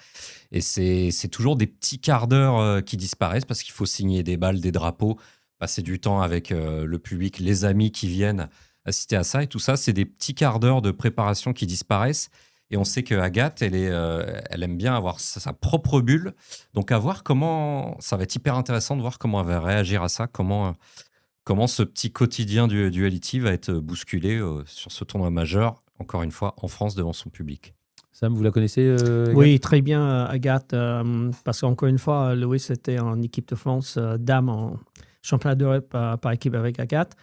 Et c'est toujours des petits quarts d'heure qui disparaissent, parce qu'il faut signer des balles, des drapeaux, passer du temps avec le public, les amis qui viennent assister à ça. Et tout ça, c'est des petits quarts d'heure de préparation qui disparaissent. Et on sait qu'Agathe, elle aime bien avoir sa propre bulle. Donc à voir ça va être hyper intéressant de voir comment elle va réagir à ça, comment ce petit quotidien du LET va être bousculé sur ce tournoi majeur, encore une fois, en France, devant son public. Sam, vous la connaissez, Agathe? Oui, très bien, Agathe, parce qu'encore une fois, Loïs était en équipe de France, dame en championnat d'Europe par équipe avec Agathe.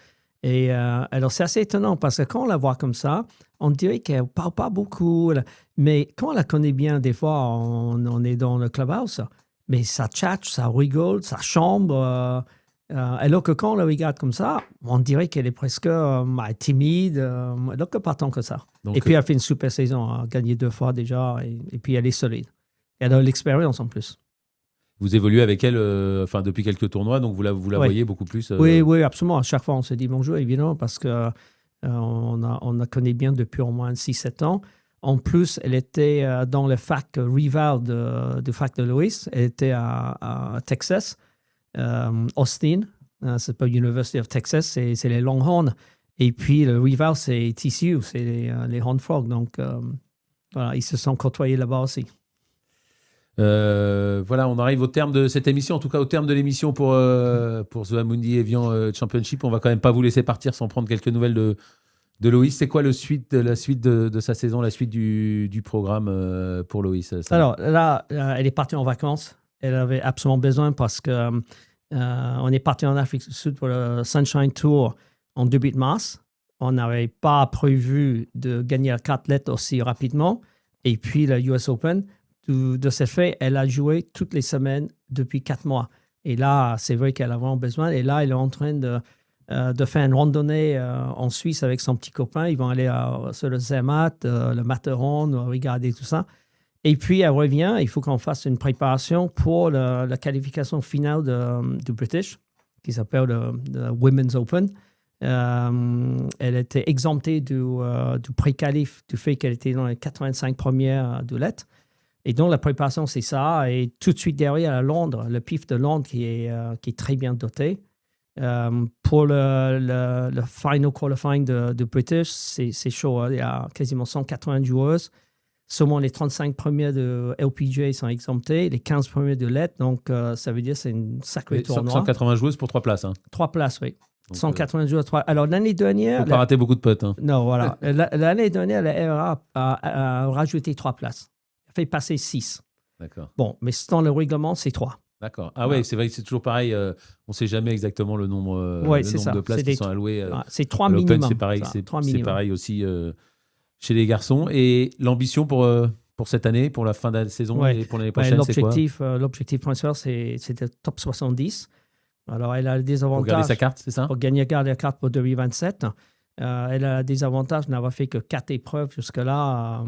Et alors, c'est assez étonnant, parce que quand on la voit comme ça, on dirait qu'elle ne parle pas beaucoup. Mais quand on la connaît bien, des fois, on est dans le clubhouse, mais ça tchatche, ça rigole, ça chambre. Alors que quand on la regarde comme ça, on dirait qu'elle est presque timide, alors que pas tant que ça. Donc, et puis, elle fait une super saison, elle a gagné 2 fois déjà, et puis elle est solide. Elle a l'expérience en plus. Vous évoluez avec elle depuis quelques tournois, donc vous la voyez beaucoup plus. Oui, absolument. À chaque fois, on se dit bonjour, évidemment, parce qu'on la connaît bien depuis au moins 6-7 ans. En plus, elle était dans le fac rival du fac de Loïs. Elle était à Texas, Austin. C'est pas University of Texas, c'est les Longhorns. Et puis, le rival, c'est TCU, c'est les Horned Frogs. Donc, voilà, ils se sont côtoyés là-bas aussi. Voilà, on arrive au terme de cette émission, en tout cas au terme de l'émission pour The Amundi Evian Championship. On va quand même pas vous laisser partir sans prendre quelques nouvelles de Loïs. C'est quoi la suite de sa saison, la suite du programme pour Loïs? Alors là, elle est partie en vacances. Elle avait absolument besoin, parce que on est parti en Afrique du Sud pour le Sunshine Tour en début de mars. On n'avait pas prévu de gagner la 4 lettres aussi rapidement. Et puis le US Open. De ce fait, elle a joué toutes les semaines depuis 4 mois. Et là, c'est vrai qu'elle a vraiment besoin. Et là, elle est en train de faire une randonnée en Suisse avec son petit copain. Ils vont aller sur le Zermatt, le Matterhorn, regarder tout ça. Et puis, elle revient. Il faut qu'on fasse une préparation pour la qualification finale du British, qui s'appelle le Women's Open. Elle était exemptée du pré-qualif, du fait qu'elle était dans les 85 premières de l'ET. Et donc, la préparation, c'est ça. Et tout de suite derrière, à Londres, le PIF de Londres qui est très bien doté. Pour le final qualifying de British, c'est chaud. Hein. Il y a quasiment 180 joueuses. Seulement les 35 premiers de LPGA sont exemptés, les 15 premiers de LET. Donc, ça veut dire que c'est une sacrée tournoi. 180 joueuses pour 3 places. Hein. 3 places, oui. Donc, 180 joueurs. Alors, l'année dernière... Faut pas rater beaucoup de potes. Hein. Non, voilà. L'année dernière, la RA a rajouté 3 places. Elle a fait passer 6. D'accord. Bon, mais dans le règlement, c'est 3. D'accord. Ah ouais, c'est vrai que c'est toujours pareil. On ne sait jamais exactement le nombre, de places qui sont allouées. C'est 3 à l'Open, minimum. c'est pareil. Ça, C'est pareil aussi chez les garçons. Et l'ambition pour cette année, pour la fin de la saison et pour l'année prochaine, c'est quoi? L'objectif principal, c'est le top 70. Alors, elle a des avantages. Pour garder sa carte, c'est ça? Pour garder la carte pour 2027. Elle a des avantages de n'avoir fait que 4 épreuves jusque-là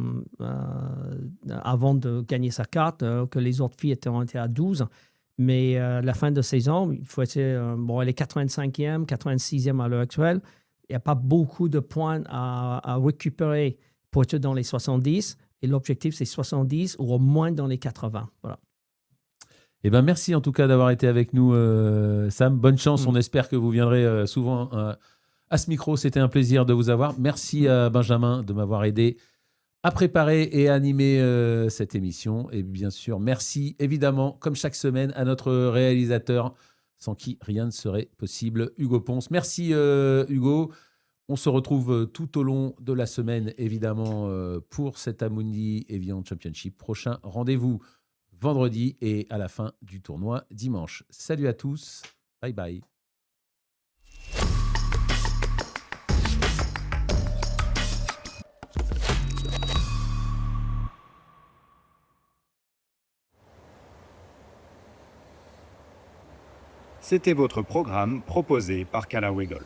avant de gagner sa carte, que les autres filles étaient à 12. Mais la fin de saison, il faut être, elle est 85e, 86e à l'heure actuelle. Il n'y a pas beaucoup de points à récupérer pour être dans les 70. Et l'objectif, c'est 70 ou au moins dans les 80. Voilà. Eh ben, merci en tout cas d'avoir été avec nous, Sam. Bonne chance. On espère que vous viendrez souvent à ce micro. C'était un plaisir de vous avoir. Merci à Benjamin de m'avoir aidé à préparer et animer cette émission. Et bien sûr, merci évidemment, comme chaque semaine, à notre réalisateur, sans qui rien ne serait possible, Hugo Ponce. Merci Hugo. On se retrouve tout au long de la semaine, évidemment, pour cet Amundi Evian Championship. Prochain rendez-vous vendredi et à la fin du tournoi dimanche. Salut à tous. Bye bye. C'était votre programme proposé par Callaway Golf.